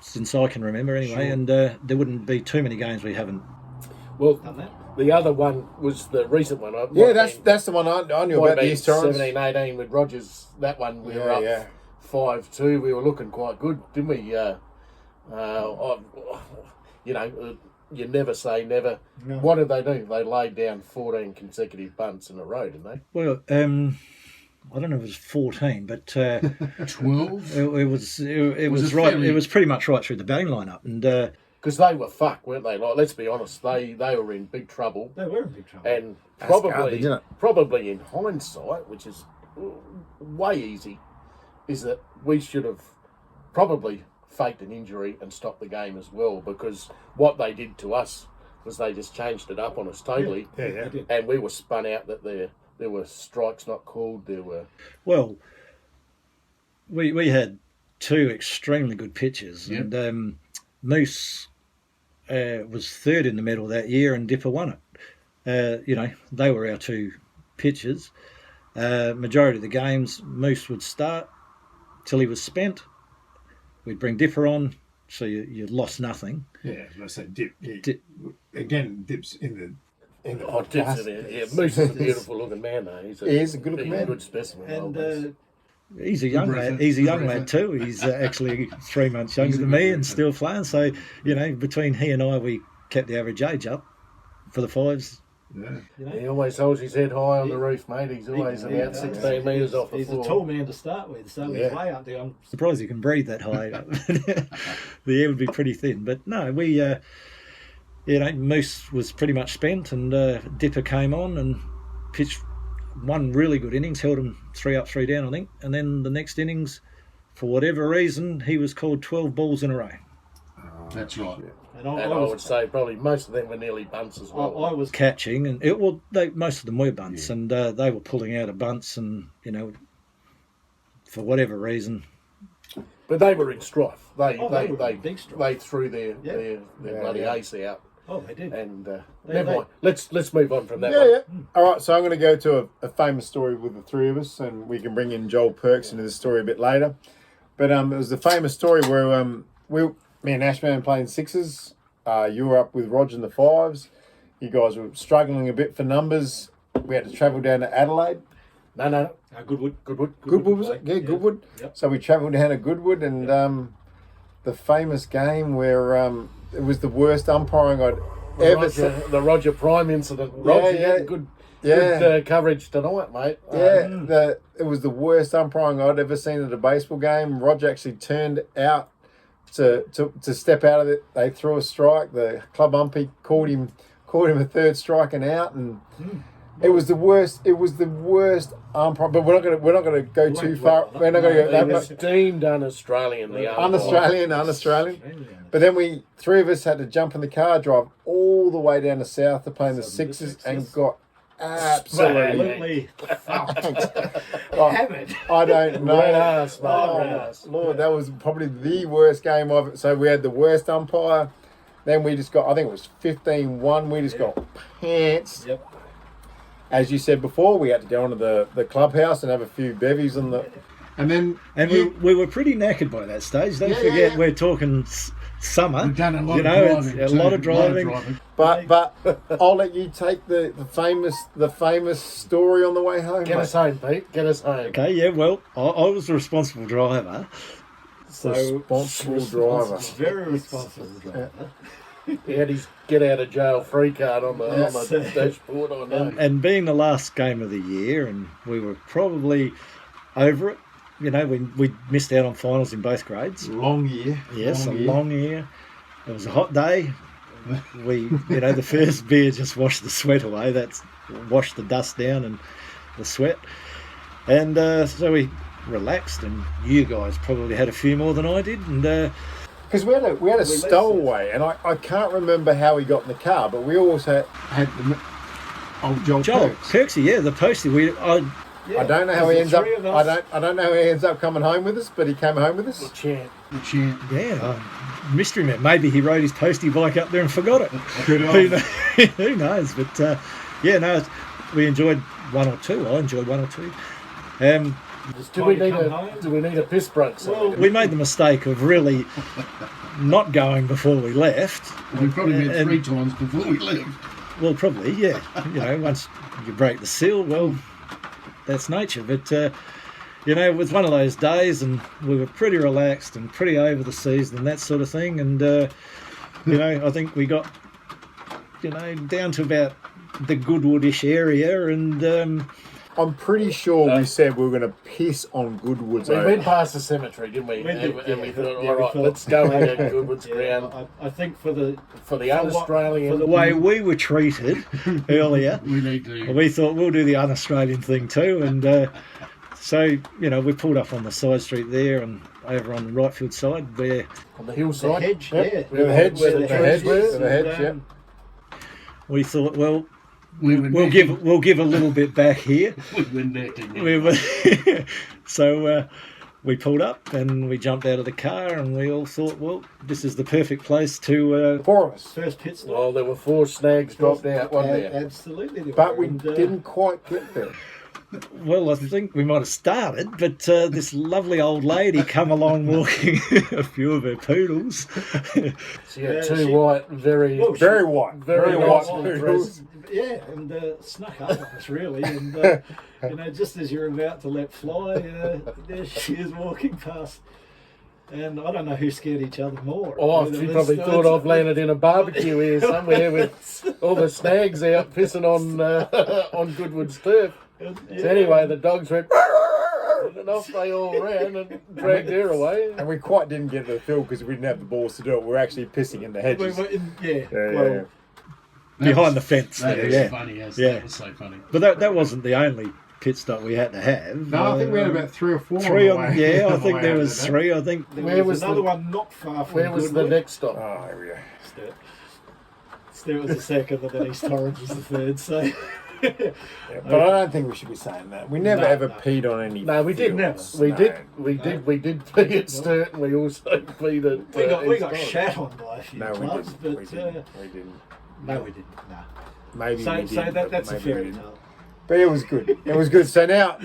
D: since I can remember anyway, and there wouldn't be too many games we haven't
C: Well,
D: done that.
C: the other one was the recent one.
B: Yeah, that's the one I knew about, the East Torrens.
C: 17-18 with Rogers. That one we were up
B: Yeah.
C: 5-2. We were looking quite good, didn't we? You never say never.
D: No.
C: What did they do? They laid down 14 consecutive bunts in a row, didn't they?
D: Well, I don't know if it was 14, but
E: 12?
D: it was
E: it
D: right.
E: very-
D: It was pretty much right through the batting lineup, and
C: Because they were fucked, weren't they? Like, let's be honest, they were in big trouble.
D: they were in big trouble.
C: And
B: That's garbage, isn't it?
C: probably in hindsight, which is way easy, is that we should have probably faked an injury and stopped the game as well, because what they did to us was they just changed it up on us totally,
B: Yeah.
C: and we were spun out that there were strikes not called. There were
D: Well, we had two extremely good pitchers,
E: Yep.
D: and Moose was third in the medal that year, and Dipper won it. They were our two pitchers. Majority of the games, Moose would start till he was spent. We'd bring Dipper on, so you lost nothing.
E: Yeah, I say dip.
D: Dip.
E: Again, dips in the
C: tips in there. Yeah, Moose is a beautiful looking man, though.
B: He is a good looking man.
C: Good specimen.
D: And
C: always.
D: he's a young
E: breather.
D: lad. He's a
E: Good
D: young
E: breather.
D: lad too. He's actually 3 months younger
E: He's a
D: than
E: good
D: me
E: breather.
D: and still playing. So between he and I, we kept the average age up for the fives.
E: yeah.
C: He always holds his head high on the roof, mate. He's always
D: Yeah,
C: about 16 metres off the
D: He's
C: floor.
D: a tall man to start with, so
B: Yeah.
D: he's way up there. I'm surprised he can breathe that high. The air would be pretty thin. But no, we, Moose was pretty much spent, and Dipper came on and pitched one really good innings, held him 3 up, 3 down, I think. And then the next innings, for whatever reason, he was called 12 balls in a row.
E: That's right.
D: And
C: And I would say probably most of them were nearly bunts as well.
D: I was catching, and most of them were bunts, and they were pulling out of bunts, and for whatever reason,
C: But they were in strife.
D: they were in big strife.
C: they threw their
B: Yeah,
C: bloody
B: yeah.
C: ace out.
D: oh, they did.
C: And
D: They-
C: never mind. Let's move on from that
B: Yeah,
C: one.
B: yeah. All right, so I'm going to go to a famous story with the three of us, and we can bring in Joel Perks into the story a bit later. But it was the famous story where me and Ashman playing sixes. You were up with Roger in the fives. You guys were struggling a bit for numbers. We had to travel down to Adelaide.
C: No.
D: Goodwood.
C: Goodwood
B: Was it? Yeah, Goodwood.
D: Yep.
B: So we travelled down to Goodwood, and the famous game where it was the worst umpiring I'd ever seen.
C: The Roger Prime incident. Roger,
B: yeah.
C: good
B: Yeah.
C: coverage tonight, mate.
B: Yeah, it was the worst umpiring I'd ever seen at a baseball game. Roger actually turned out to step out of it. They threw a strike. The club umpire called him a third strike and out, and it was the worst. It was the worst umpiring. But we're not gonna go too far. We're not gonna go
C: He
B: that
C: was
B: much.
C: deemed un-Australian. The
B: Un-Australian. But then three of us had to jump in the car, drive all the way down to south to play in the
D: Southern
B: sixes,
D: Districts,
B: and
D: yes.
B: got Absolutely.
D: Have it.
B: I don't know.
C: Red ass, mate.
B: Oh,
C: Red ass.
B: Lord, that was probably the worst game of it. So we had the worst umpire. Then we just got, I think it was 15-1. We just got pants.
D: Yep.
B: As you said before, we had to go into the clubhouse and have a few bevies on the.
E: And then
D: And we were pretty knackered by that stage. Don't forget, we're talking summer.
E: we've done a lot
D: You
E: of
D: know,
E: driving.
D: it's a
E: too.
D: lot of driving.
B: But I'll let you take the famous story on the way home.
C: Get
B: mate.
C: us home, Pete. Get us home.
D: Okay, yeah, well, I was the responsible driver. So
B: Responsible driver.
D: Very responsible driver.
C: He had his get out of jail free card on the dashboard. I know.
D: And being the last game of the year, and we were probably over it. You know, we missed out on finals in both grades.
E: Long year.
D: Yes, long year. It was a hot day. The first beer just washed the sweat away. That's washed the dust down and the sweat. And so we relaxed, and you guys probably had a few more than I did. And
B: Because we had a stowaway, and I can't remember how he got in the car, but we always had.
E: Had the old Joel
D: Joel
E: Perks.
D: Kirksey, yeah, the postie.
B: I don't know how he ends up. I don't know how he ends up coming home with us, but he came home with us.
C: Champ.
E: The champ.
D: Mystery man. Maybe he rode his postie bike up there and forgot it.
E: Good
D: Who knows? But we enjoyed one or two. I enjoyed one or two.
C: Do we need a piss break?
D: Well, we made the mistake of really not going before we left.
E: We probably went 3 times before we left.
D: Well, probably, yeah. Once you break the seal, well, that's nature. But, it was one of those days, and we were pretty relaxed and pretty over the season and that sort of thing. And, I think we got, down to about the Goodwoodish area, and
B: I'm pretty sure we said we were going to piss on Goodwood's.
C: We went past the cemetery, didn't we? And we thought, all right, let's go at Goodwood's ground.
D: I think for the
C: un-Australian,
D: for the way we were treated earlier,
E: We need to.
D: we thought we'll do the un-Australian thing too. And so, we pulled up on the side street there and over on the right field side where
C: on the hillside,
D: the hedge,
B: Where the hedge,
C: where the trees were.
B: the hedge, yeah.
D: we thought, well,
E: We were
D: we'll give a little bit back here.
E: We were necking.
D: We were so we pulled up and we jumped out of the car, and we all thought, well, this is the perfect place to
B: 4 of us.
D: first pit stop.
C: Well, there were 4 snags dropped out, wasn't there?
D: Absolutely, there
B: But
D: were.
B: we
D: And,
B: didn't quite get there.
D: Well, I think we might have started, but this lovely old lady come along walking a few of her poodles.
C: She had 2 white, very
B: Very white. Very white
C: nicely
B: poodles.
D: Yeah, and snuck up on us really, and just as you're about to let fly, there she is walking past. And I don't know who scared each other more.
C: Oh, she probably thought I've landed in a barbecue here somewhere with all the snags out pissing on Goodwood's turf.
D: Yeah.
C: So anyway, the dogs went and off they all ran and dragged her away.
B: And we quite didn't get to the field because we didn't have the balls to do it. We were actually pissing in the hedges.
D: Yeah, behind the fence
E: That
D: there,
E: was
D: yeah.
E: funny. Yes,
D: Yeah.
E: that was so funny.
D: But that wasn't the only pit stop we had to have.
E: No, I think we had about 3 or 4.
D: Three
E: on
D: on,
E: the way.
D: yeah, I
E: on the
D: think
E: way
D: there
E: over
D: was
E: there.
D: 3. I think
C: Where was
D: another
C: the-
D: one not far from
C: Where was the
D: Goodwood.
C: next stop?
B: Oh, here we go.
D: There was the second, and then East Torrens was the third. So,
B: Yeah, but I don't think we should be saying that. We never ever peed on any.
C: No, we did.
B: fields.
C: We
B: No.
C: did pee at Sturt, and we also peed at.
D: we got shat on by a few
B: No, we
D: clubs,
B: didn't.
D: but
B: We didn't. We didn't.
D: no, we didn't. No.
B: Maybe
D: So,
B: we did.
D: so that's a
B: maybe we
D: fairy
B: didn't.
D: tale.
B: But it was good. It was good. So now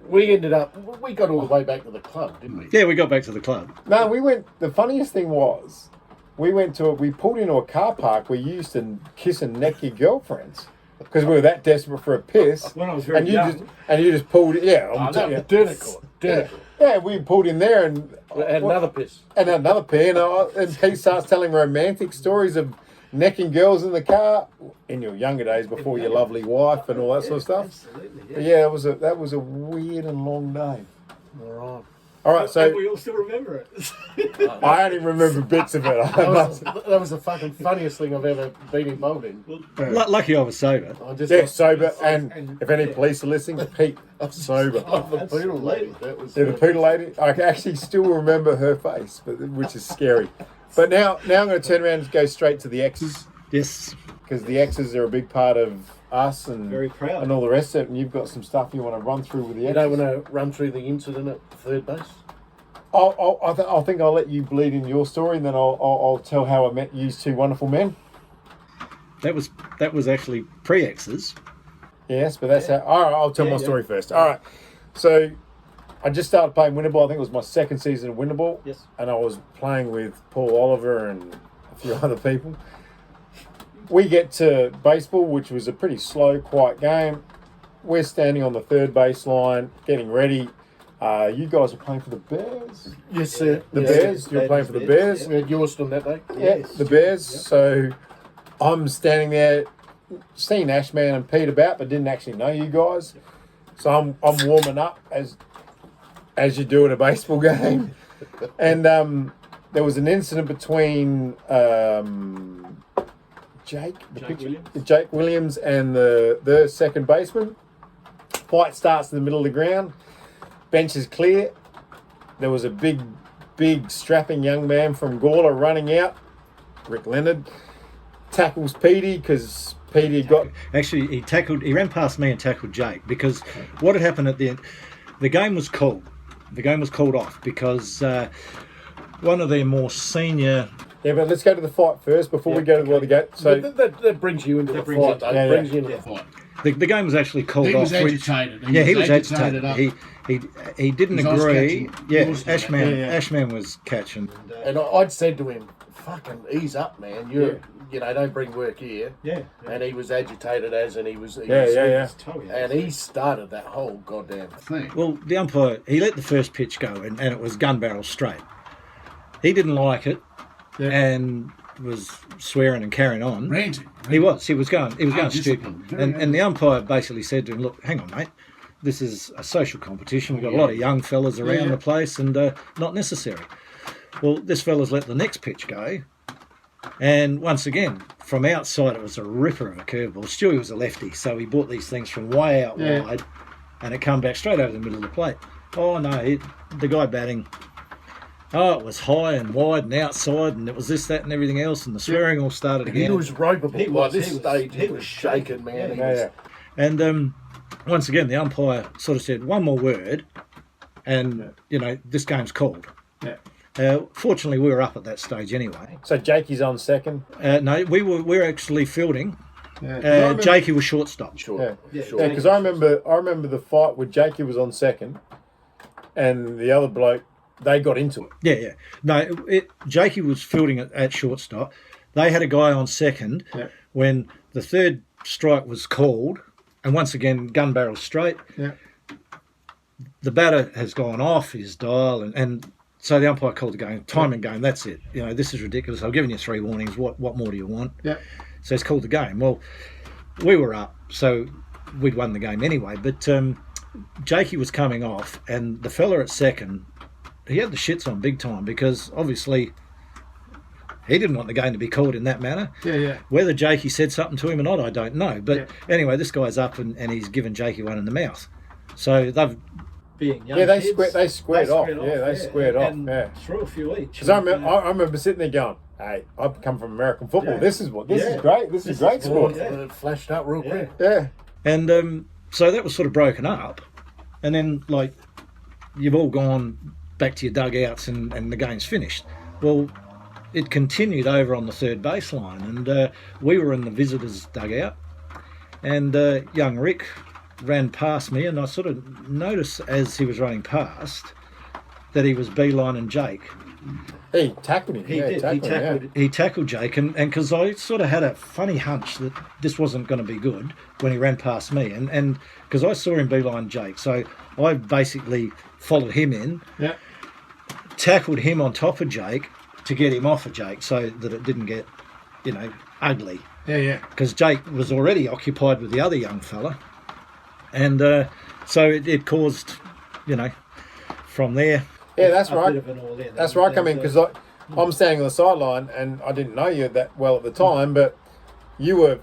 C: We ended up. We got all the way back to the club, didn't we?
D: Yeah, we got back to the club.
B: no, we went. The funniest thing was, we pulled into a car park where you used to kiss and neck your girlfriends because we were that desperate for a piss.
D: When I was very
B: And you
D: young.
B: just pulled it. Yeah, yeah. We pulled in there and
C: Had another piss.
B: and had another pair, and Pete starts telling romantic stories of necking girls in the car in your younger days before your lovely wife and all that sort of stuff.
D: Absolutely,
B: But yeah, that was a weird and long day.
C: All right.
B: All right, so
D: we all still remember it.
B: I only remember bits of it.
C: That was the fucking funniest thing I've ever been involved in.
D: Lucky I was sober.
C: I just
B: Yeah,
C: got
B: sober, and if any police are listeing, Pete, sober.
C: off the poodle lady. That was
B: Yeah, the Peter lady, I can actually still remember her face, which is scary. But now I'm going to turn around and go straight to the X's,
D: Yes.
B: because the X's are a big part of us and
D: Very proud.
B: and all the rest of it. And you've got some stuff you want to run through with the
C: You don't want to run through the incident at third base?
B: I think I'll let you bleed in your story, and then I'll tell how I met you two wonderful men.
D: That was actually pre-X's.
B: Yes, but that's how. All right, I'll tell my story first. All right, so I just started playing winter ball. I think it was my second season of winter ball.
D: Yes.
B: And I was playing with Paul Oliver and a few other people. We get to baseball, which was a pretty slow, quiet game. We're standing on the third baseline, getting ready. You guys are playing for the Bears?
C: Yes, sir.
B: The
C: Yes,
B: Bears? You're playing for the Bears?
C: We had Yorston that day.
B: Yeah, the Bears. So I'm standing there, seeing Ashman and Pete about, but didn't actually know you guys. So I'm warming up as you do at a baseball game. And there was an incident between Jake Williams and the second baseman. Fight starts in the middle of the ground. Bench is clear. There was a big strapping young man from Gawler running out. Rick Leonard tackles Petey because Petey got...
D: Actually, he ran past me and tackled Jake because what had happened at the end, the game was called. The game was called off because one of their more senior...
B: Yeah, but let's go to the fight first before we go to the gate. So
C: That brings you into the fight, though.
B: Yeah,
C: Brings
B: yeah.
C: you into the fight.
D: The game was actually called
E: He
D: off.
E: was agitated.
D: He was agitated.
E: up.
D: He didn't
E: Was Oz
D: agree.
E: catching?
D: Yeah,
E: Yours-
D: Ashman was catching.
C: And I'd said to him, fucking ease up, man. Don't bring work here.
D: Yeah.
C: And he was agitated and he was...
B: Yeah.
C: And he started that whole goddamn
E: Thing.
D: Well, the umpire, he let the first pitch go and it was gun barrel straight. He didn't like it and was swearing and carrying on.
E: Ranting.
D: He was going stupid.
E: Undisciplined. Very
D: And the umpire basically said to him, look, hang on, mate. This is a social competition. We've got a lot of young fellas around the place and not necessary. Well, this fella's let the next pitch go. And once again, from outside, it was a ripper of a curveball. Stewie was a lefty, so he brought these things from way out wide and it come back straight over the middle of the plate. Oh, no, the guy batting... Oh, it was high and wide and outside, and it was this, that, and everything else, and the swearing all started again.
C: He was ropeable.
D: He
C: By
D: was,
C: this
D: he was-
C: stage,
D: he
C: he was
D: was
C: shaking, man.
B: yeah.
D: And once again, the umpire sort of said one more word, and this game's called.
B: Yeah.
D: Fortunately, we were up at that stage anyway.
B: So Jakey's on second.
D: No, we were actually fielding.
B: Yeah.
D: Jakey was shortstop.
C: Sure.
B: Yeah,
C: Sure.
B: because I remember the fight where Jakey was on second, and the other bloke, they got into it.
D: Yeah. No, Jakey was fielding at shortstop. They had a guy on second when the third strike was called, and once again, gun barrel straight.
B: Yeah.
D: The batter has gone off his dial, and so the umpire called the game, time and game, that's it. This is ridiculous. I've given you 3 warnings. What more do you want?
B: Yeah.
D: So he's called the game. Well, we were up, so we'd won the game anyway. But Jakey was coming off, and the fella at second, he had the shits on big time because obviously he didn't want the game to be called in that manner.
B: Yeah.
D: Whether Jakey said something to him or not, I don't know. But anyway, this guy's up and he's given Jakey one in the mouth. So they've... Being young
B: They
D: kids,
B: squared off. They squared off.
D: and
B: Yeah.
D: threw a few each.
B: Because I remember sitting there going, "Hey, I've come from American football.
D: Yeah.
B: This is great. This is great sport."
C: It flashed up real quick.
B: Yeah.
D: And so that was sort of broken up. And then, you've all gone back to your dugouts and the game's finished. Well, it continued over on the third baseline. And we were in the visitors' dugout. And young Rick ran past me. And I sort of noticed as he was running past that he was beelining Jake.
B: He tackled him.
D: He did. He tackled Jake, and because I sort of had a funny hunch that this wasn't going to be good when he ran past me, and because I saw him beeline Jake, so I basically followed him in, tackled him on top of Jake to get him off of Jake, so that it didn't get, ugly.
B: Yeah.
D: Because Jake was already occupied with the other young fella, and so it caused, from there.
B: Yeah, that's
D: a
B: right.
D: bit of an all in.
B: That's right. I come in because I'm standing on the sideline and I didn't know you that well at the time, but you were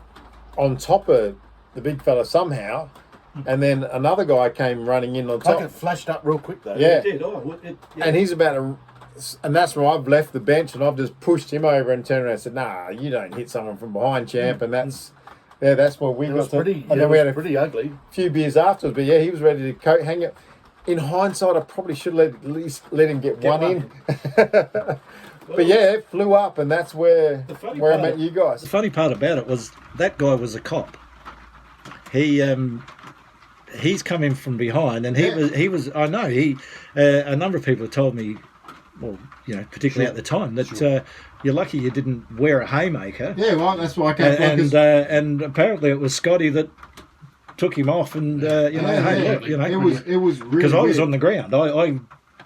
B: on top of the big fella somehow, and then another guy came running in on
C: Like
B: top.
C: it flashed up real quick, though.
B: Yeah.
D: It did.
B: And he's about to, and that's where I've left the bench and I've just pushed him over and turned around and said, "Nah, you don't hit someone from behind, champ." And Yeah, that's what we
C: It
B: got
C: was
B: to.
C: pretty.
B: And
C: It
B: then we
C: was
B: had a
C: pretty ugly.
B: few beers afterwards. But yeah, he was ready to hang it. In hindsight, I probably should at least let him get one in. But yeah, it flew up, and that's where I met you guys.
D: The funny part about it was that guy was a cop. He's come in from behind, and he was. I know a number of people have told me, well, you know, particularly at the time, that you're lucky you didn't wear a haymaker.
E: Yeah, well, that's why I came from.
D: And apparently it was Scotty that took him off, and hey, look, you know,
E: it was really
D: because I was
E: weird.
D: on the ground. I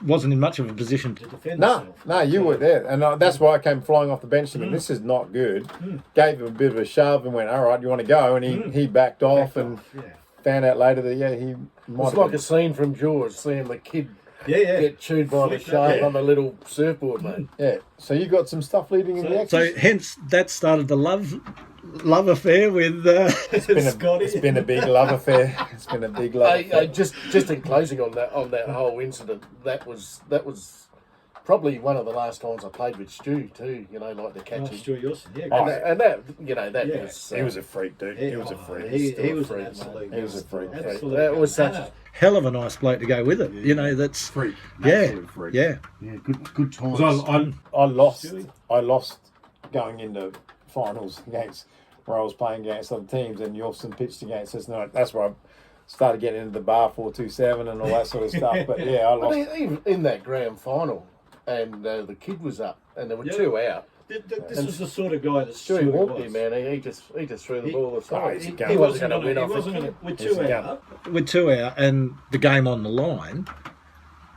D: wasn't in much of a position to defend myself.
B: No, you were there, and that's why I came flying off the bench thinking this is not good. Gave him a bit of a shove and went, "All right, you want to go?" And he backed off and found out later that he might.
C: It's like a scene from Jaws, seeing the kid get chewed by the shark on the little surfboard, mate.
B: Yeah. So you got some stuff leading in the action.
D: So hence that started the love affair with Scotty.
B: It's been a big love affair. It's been a big love affair.
C: Just in closing on that whole incident, that was probably one of the last times I played with Stu too. You know, like the catching.
D: Stu Wilson, yeah.
C: And that was.
B: He was a freak, dude. He was a freak.
D: He was
C: freak.
D: an absolute.
B: He was a freak.
C: That was such a
D: hell of a nice bloke to go with it. You know, that's
E: freak.
D: Yeah,
E: Absolute freak.
D: yeah.
E: Yeah, good times.
B: 'Cause I lost going into finals games where I was playing against other teams, and Wilson pitched against us. And that's where I started getting into the bar 427 and all that sort of stuff. But yeah, I lost.
C: even in that grand final, and the kid was up, and there were two out.
D: This was the sort of guy that
C: Stewie walked him, man. He just threw the ball aside. He wasn't going to win off it.
D: With two out and the game on the line.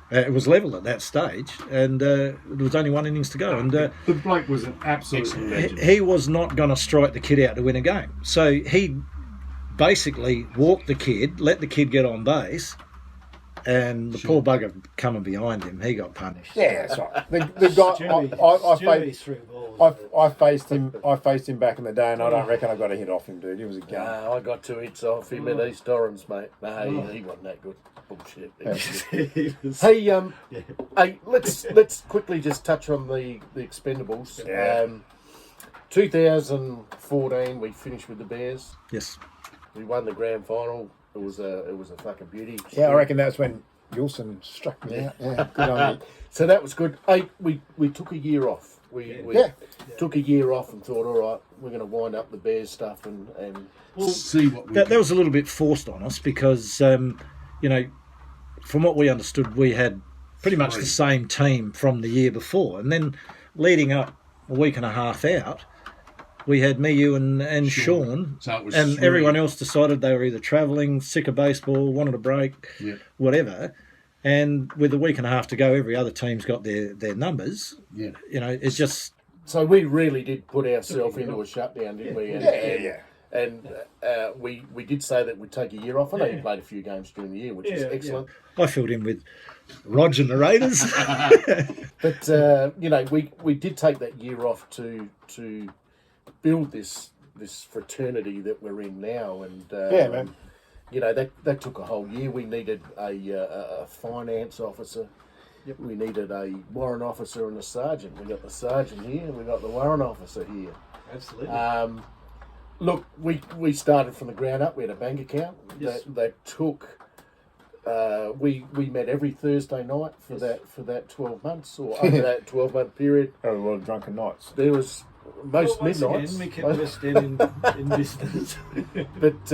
D: It was level at that stage, and there was only one innings to go. And
E: The bloke was an absolute legend.
D: he was not going to strike the kid out to win a game. So he basically walked the kid, let the kid get on base, and the poor bugger coming behind him, he got punished.
B: Yeah, that's right. The guy, I faced him. I faced him back in the day, and I don't reckon I got a hit off him, dude. He was a gun.
C: I got 2 hits off him in East Torrens, mate. No, he wasn't that good. Bullshit. Hey, let's quickly just touch on the Expendables.
B: Yeah.
C: 2014, we finished with the Bears.
D: Yes.
C: We won the grand final. It was a fucking beauty.
B: Yeah, I reckon that's when Wilson struck me out. Yeah, good on you.
C: So that was good. Hey, we took a year off. We took a year off and thought, all right, we're going to wind up the Bears stuff and
E: see what we
D: that was a little bit forced on us because, you know, from what we understood, we had pretty much the same team from the year before. And then leading up a week and a half out, we had me, you, and Sean,
E: So it was
D: and
E: 3.
D: everyone else decided they were either travelling, sick of baseball, wanted a break, whatever. And with a week and a half to go, every other team's got their numbers.
E: Yeah.
D: You know, it's just...
C: So we really did put ourselves into a shutdown, didn't we?
B: Yeah.
C: And we did say that we'd take a year off. I know you played a few games during the year, which is excellent.
D: I filled in with Rog and the Raiders.
C: But you know, we did take that year off to build this fraternity that we're in now, and
B: man.
C: you know that took a whole year. We needed a finance officer. Yep. We needed a warrant officer and a sergeant. We got the sergeant here, and we got the warrant officer here.
D: Absolutely.
C: Look, we started from the ground up. We had a bank account that took. We met every Thursday night for that 12 months or over that 12-month period.
B: Oh, a lot of drunken nights.
C: There was most midnights.
D: Again, we kept West End in distance.
C: But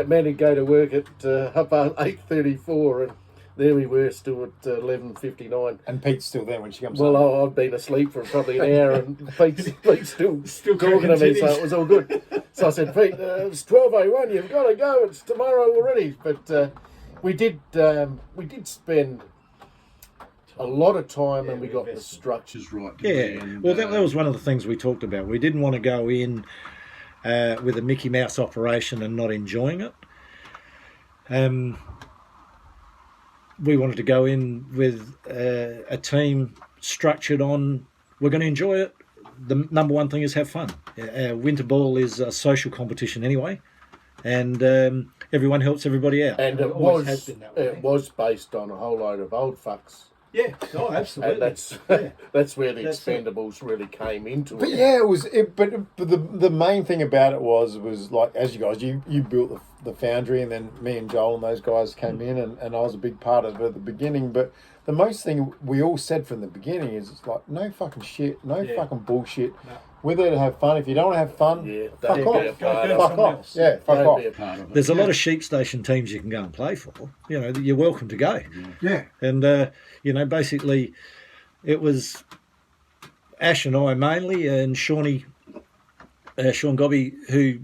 C: man would go to work at about 8:34, and there we were still at 11:59.
B: And Pete's still there when she comes
C: Well,
B: up.
C: I'd been asleep for probably an hour, and Pete's still talking to me, so it was all good. So I said, Pete, it's 12:01. You've got to go. It's tomorrow already. But we did spend a lot of time, and we got the structures
E: right.
D: Yeah, well, that was one of the things we talked about. We didn't want to go in with a Mickey Mouse operation and not enjoying it. We wanted to go in with a team structured on, we're going to enjoy it. The number one thing is have fun. Winter ball is a social competition anyway, and everyone helps everybody out.
C: And it was based on a whole load of old fucks
D: Yeah, oh,
C: And
D: absolutely.
C: that's where the
D: That's it.
C: Expendables really came into
B: But
C: it.
B: yeah, it was. But the main thing about it was like, as you guys, you built the foundry, and then me and Joel and those guys came in, and I was a big part of it at the beginning. But the most thing we all said from the beginning is, it's like, no fucking shit, no fucking bullshit.
D: No.
B: We're there to have fun. If you don't want to have fun,
C: Yeah,
B: fuck
C: don't be a
B: off.
C: part of
D: Go
C: it.
B: Fuck off.
D: else.
B: Yeah, fuck
C: Don't
B: off.
C: be a
E: Part of it.
D: There's a lot of sheep station teams you can go and play for. You know, you're welcome to go.
E: Yeah.
D: And, you know, basically it was Ash and I mainly, and Sean Gobby, who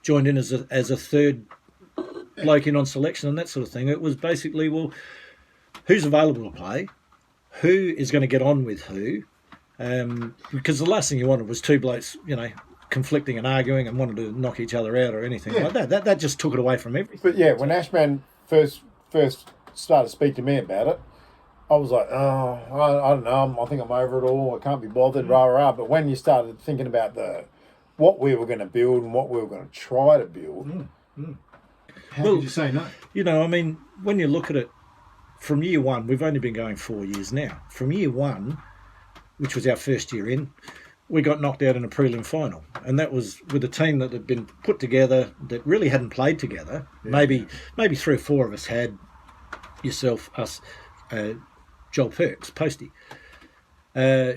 D: joined in as a third bloke in on selection and that sort of thing. It was basically, well, who's available to play? Who is going to get on with who? Because the last thing you wanted was two blokes, you know, conflicting and arguing and wanted to knock each other out or anything like that. That just took it away from everything.
B: But yeah, when Ashman first started to speak to me about it, I was like, oh, I don't know. I think I'm over it all. I can't be bothered, rah, rah, rah. But when you started thinking about what we were going to build and what we were going to try to build,
E: How
D: Well,
E: could you say no?
D: You know, I mean, when you look at it from year one, we've only been going 4 years now. From year one, which was our first year in, we got knocked out in a prelim final. And that was with a team that had been put together that really hadn't played together. Maybe 3 or 4 of us had, yourself, us, Joel Perks, Posty.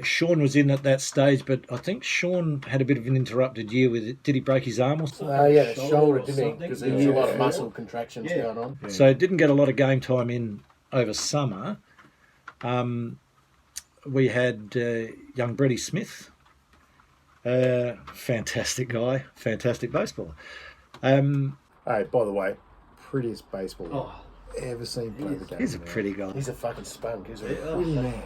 D: Sean was in at that stage, but I think Sean had a bit of an interrupted year with it. Did he break his arm or something?
C: Yeah, shoulder,
D: or
C: didn't he?
D: something?
C: Because there was a lot of
B: Yeah.
C: muscle contractions going on.
D: So didn't get a lot of game time in over summer. We had young Brady Smith, fantastic guy, fantastic baseballer.
B: hey, by the way, prettiest baseball
D: Oh,
B: I've ever seen play the game.
D: he's a pretty guy.
C: He's a fucking spunk, isn't he?
B: pretty man.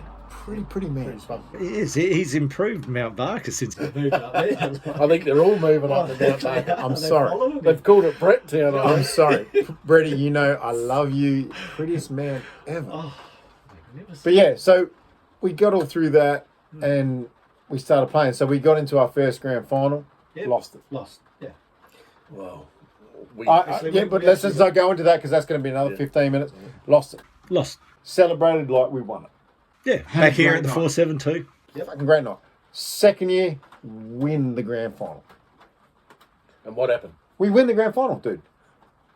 B: Pretty man.
C: Pretty spunk.
D: He is. He's improved Mount Barker since he moved up there.
C: I think they're all moving up and down there.
B: I'm sorry.
C: They've called it Brett Town. I
B: I'm
C: think.
B: sorry. Brady, you know I love you. Prettiest man ever.
D: Oh,
B: But yeah, so we got all through that and we started playing. So we got into our first grand final,
D: Yep.
B: lost it.
D: Lost. Yeah.
C: Well, we,
B: Yeah, but let's just not go into that because that's going to be another 15 minutes. Lost it.
D: Lost.
B: Celebrated like we won it.
D: Yeah.
E: Had a
D: Back here
E: great
D: at the
E: night.
D: 472.
B: Fucking great night. Second year, win the grand final.
C: and what happened?
B: We win the grand final, dude.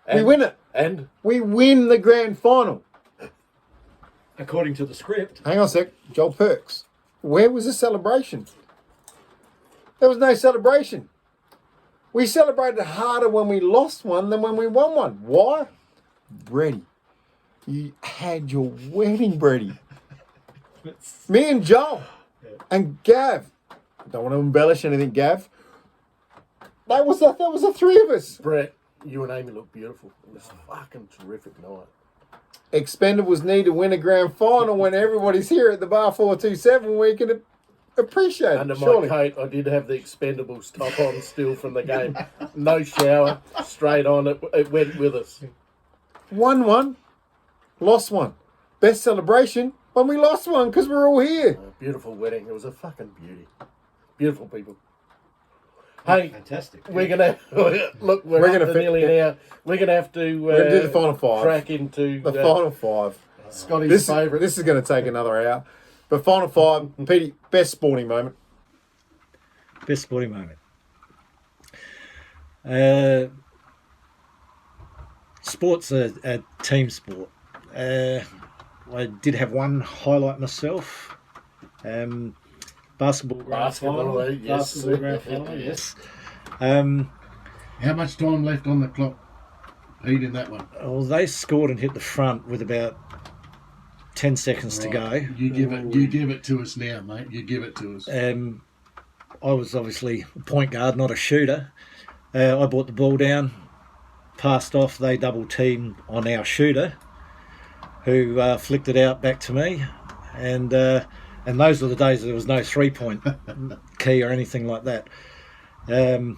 C: And,
B: We win it.
C: And
B: We win the grand final.
D: According to the script.
B: Hang on a sec. Joel Perks. Where was the celebration? There was no celebration. We celebrated harder when we lost one than when we won one. Why? Brady. You had your wedding, Brady. Me and Joel. And Gav. Don't want to embellish anything, Gav. That was the 3 of us.
C: Brett, you and Amy look beautiful. It was a fucking terrific night.
B: Expendables need to win a grand final when everybody's here at the bar 427. We can appreciate
C: Under
B: it,
C: my
B: surely.
C: coat, I did have the Expendables top on still from the game. No shower, straight on. It went with us.
B: Won one, lost one. Best celebration when we lost one because we're all here.
C: A beautiful wedding. It was a fucking beauty. Beautiful people. Hey,
D: Fantastic.
C: we're gonna look. We're,
B: We're
C: up
B: gonna
C: to
B: fit-
C: nearly an hour. We're gonna have to.
B: We're going to do the final 5.
C: Crack into
B: The final 5.
C: Scotty's favourite.
B: This is going to take another hour. But final 5, Petey, best sporting moment.
D: Best sporting moment. Sport's a team sport. I did have one highlight myself. Basketball grand
C: Basketball,
D: final.
C: yes.
D: Basketball grand final, yes.
E: How much time left on the clock, Pete, in that one?
D: Well, they scored and hit the front with about 10 seconds to go.
E: You give it to us now, mate. You give it to us.
D: I was obviously a point guard, not a shooter. I brought the ball down, passed off. They double teamed on our shooter, who flicked it out back to me, and those were the days there was no 3-point key or anything like that. The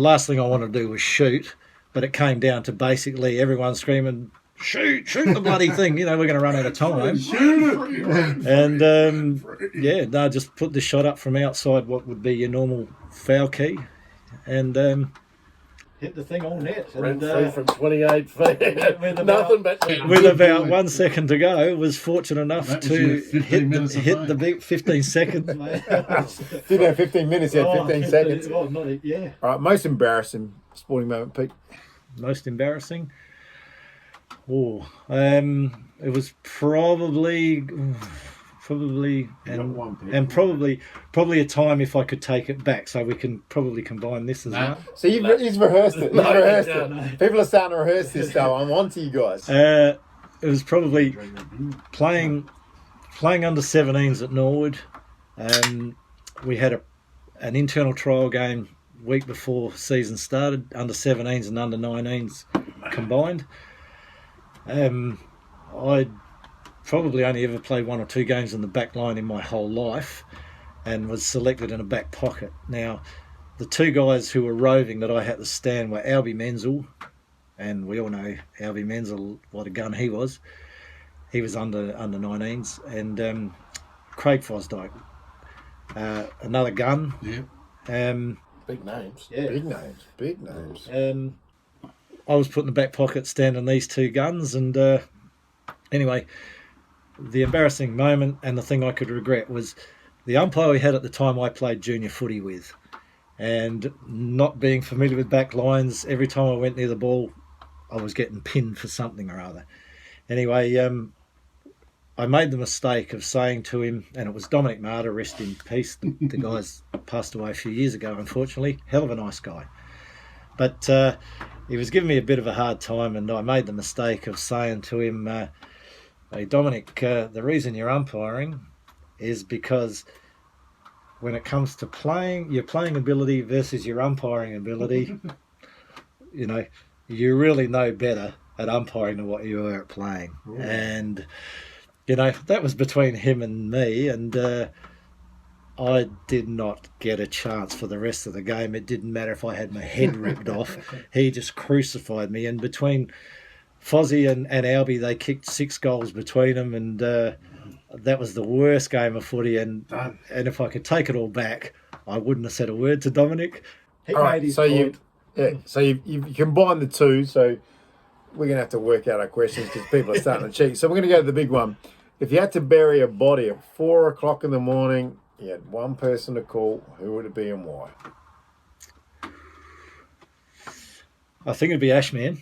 D: last thing I wanted to do was shoot, but it came down to basically everyone screaming, shoot the bloody thing, we're going to run out of time. And just put the shot up from outside what would be your normal foul key, and hit the thing all net.
C: Renfrey from 28 feet.
D: with
C: Nothing but
D: with about 1 second to go, was fortunate enough
E: That was
D: to
E: your 15 minutes of
D: hit
E: fame.
D: the big 15 seconds. Mate.
B: Didn't have 15 minutes, you had 15 seconds.
D: Oh, not it, yeah.
B: All right, most embarrassing sporting moment, Pete.
D: Most embarrassing. Oh, it was probably and probably a time if I could take it back, so we can probably combine this as well.
B: So he's rehearsed it. He's rehearsed it. People are starting to rehearse this stuff. I'm on to you guys.
D: It was probably playing under 17s at Norwood. We had an internal trial game week before season started, under 17s and under 19s combined. I'd probably only ever played 1 or 2 games in the back line in my whole life, and was selected in a back pocket. Now, the 2 guys who were roving that I had to stand were Albie Menzel, and we all know Albie Menzel, what a gun he was. He was under 19s, and Craig Fosdyke, another gun.
E: Yeah.
C: big names.
D: Yeah.
B: Big names.
D: I was put in the back pocket standing these 2 guns, and anyway, the embarrassing moment and the thing I could regret was the umpire we had at the time I played junior footy with, and not being familiar with back lines, every time I went near the ball I was getting pinned for something or other. Anyway, I made the mistake of saying to him, and it was Dominic Marta, rest in peace, the guy's passed away a few years ago unfortunately, hell of a nice guy, but he was giving me a bit of a hard time, and I made the mistake of saying to him, hey Dominic, the reason you're umpiring is because when it comes to playing, your playing ability versus your umpiring ability, you really know better at umpiring than what you are at playing. Ooh. And, that was between him and me, and I did not get a chance for the rest of the game. It didn't matter if I had my head ripped off. He just crucified me, and between Fozzie and Albie, they kicked 6 goals between them, and that was the worst game of footy, and if I could take it all back, I wouldn't have said a word to Dominic.
B: He made his point. So you combine the 2, so we're going to have to work out our questions because people are starting to cheat. So we're going to go to the big one. If you had to bury a body at 4 o'clock in the morning, you had one person to call, who would it be and why?
D: I think it'd be Ashman.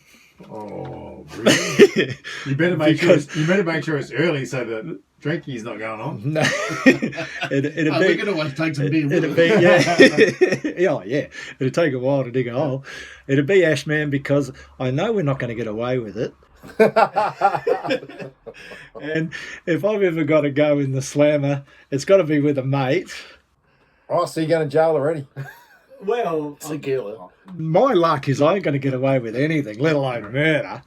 B: Oh, really? You better make sure it's early so that drinking's not going on.
D: No,
E: we can always take some beer with
D: it'd be, yeah. It'd take a while to dig a hole. It'd be Ashman because I know we're not going to get away with it. And if I've ever got to go in the slammer, it's got to be with a mate.
B: Oh, so you're going to jail already?
D: Well,
C: Tequila.
D: My luck is I ain't going to get away with anything, let alone murder.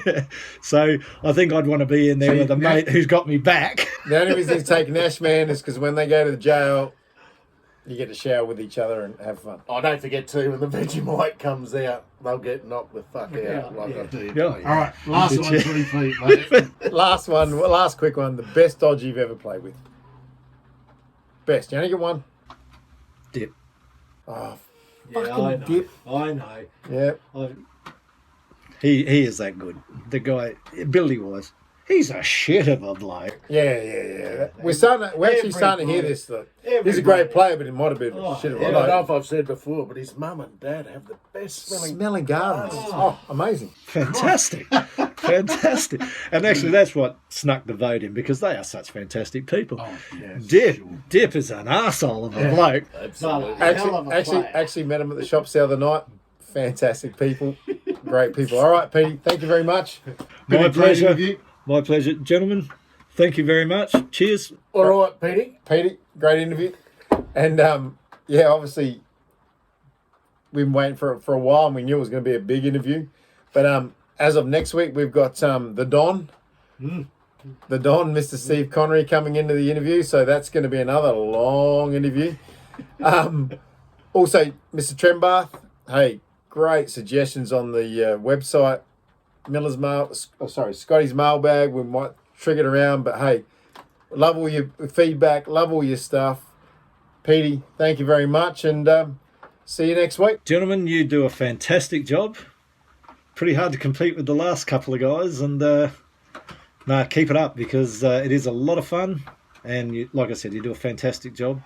D: Yeah. So I think I'd want to be in there with a mate who's got me back.
B: The only reason he's taking Ashman is because when they go to the jail, you get to shower with each other and have fun.
C: Oh, don't forget too, when the Vegemite comes out, they'll get knocked the fuck out.
E: All right, last one, 3 feet, mate.
B: Last quick one. The best dodge you've ever played with. Best. You only get one?
D: Dip.
B: Oh,
D: yeah, I know.
B: Dip.
D: I know.
B: Yeah.
D: He is that good. The guy, ability-wise, he's a shit of a bloke.
B: Yeah. We're actually starting to hear this. He's a great player, but he might have been a shit of a bloke.
C: I don't know if I've said before, but his mum and dad have the best
B: smelling gardens. Oh, amazing.
D: Fantastic. Fantastic. And actually, that's what snuck the vote in, because they are such fantastic people. Oh, yes, Dip is an arsehole of a bloke.
B: Absolutely. Actually met him at the shops the other night. Fantastic people. Great people. All right, Petey, thank you very much.
D: My pleasure. My pleasure. Gentlemen, thank you very much. Cheers.
C: All right, Petey.
B: Petey, great interview. And, obviously, we've been waiting for a while, and we knew it was going to be a big interview. But as of next week, we've got the Don. The Don, Mr. Steve Connery, coming into the interview. So that's going to be another long interview. Also, Mr. Trembath, hey, great suggestions on the website. Scotty's mailbag. We might trick it around, but hey, love all your feedback, love all your stuff. Petey, thank you very much, and See you next week.
D: Gentlemen, you do a fantastic job. Pretty hard to compete with the last couple of guys, and keep it up, because it is a lot of fun, and you, like I said, you do a fantastic job.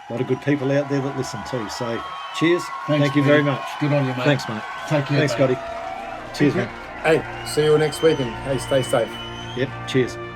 D: A lot of good people out there that listen too. So, cheers. Thank you very much.
E: Good on you, mate.
D: Thanks, mate.
E: Take care.
D: Thanks,
E: mate.
D: Scotty. Cheers, mate.
B: Hey, see you all next week, and hey, stay safe.
D: Yep, cheers.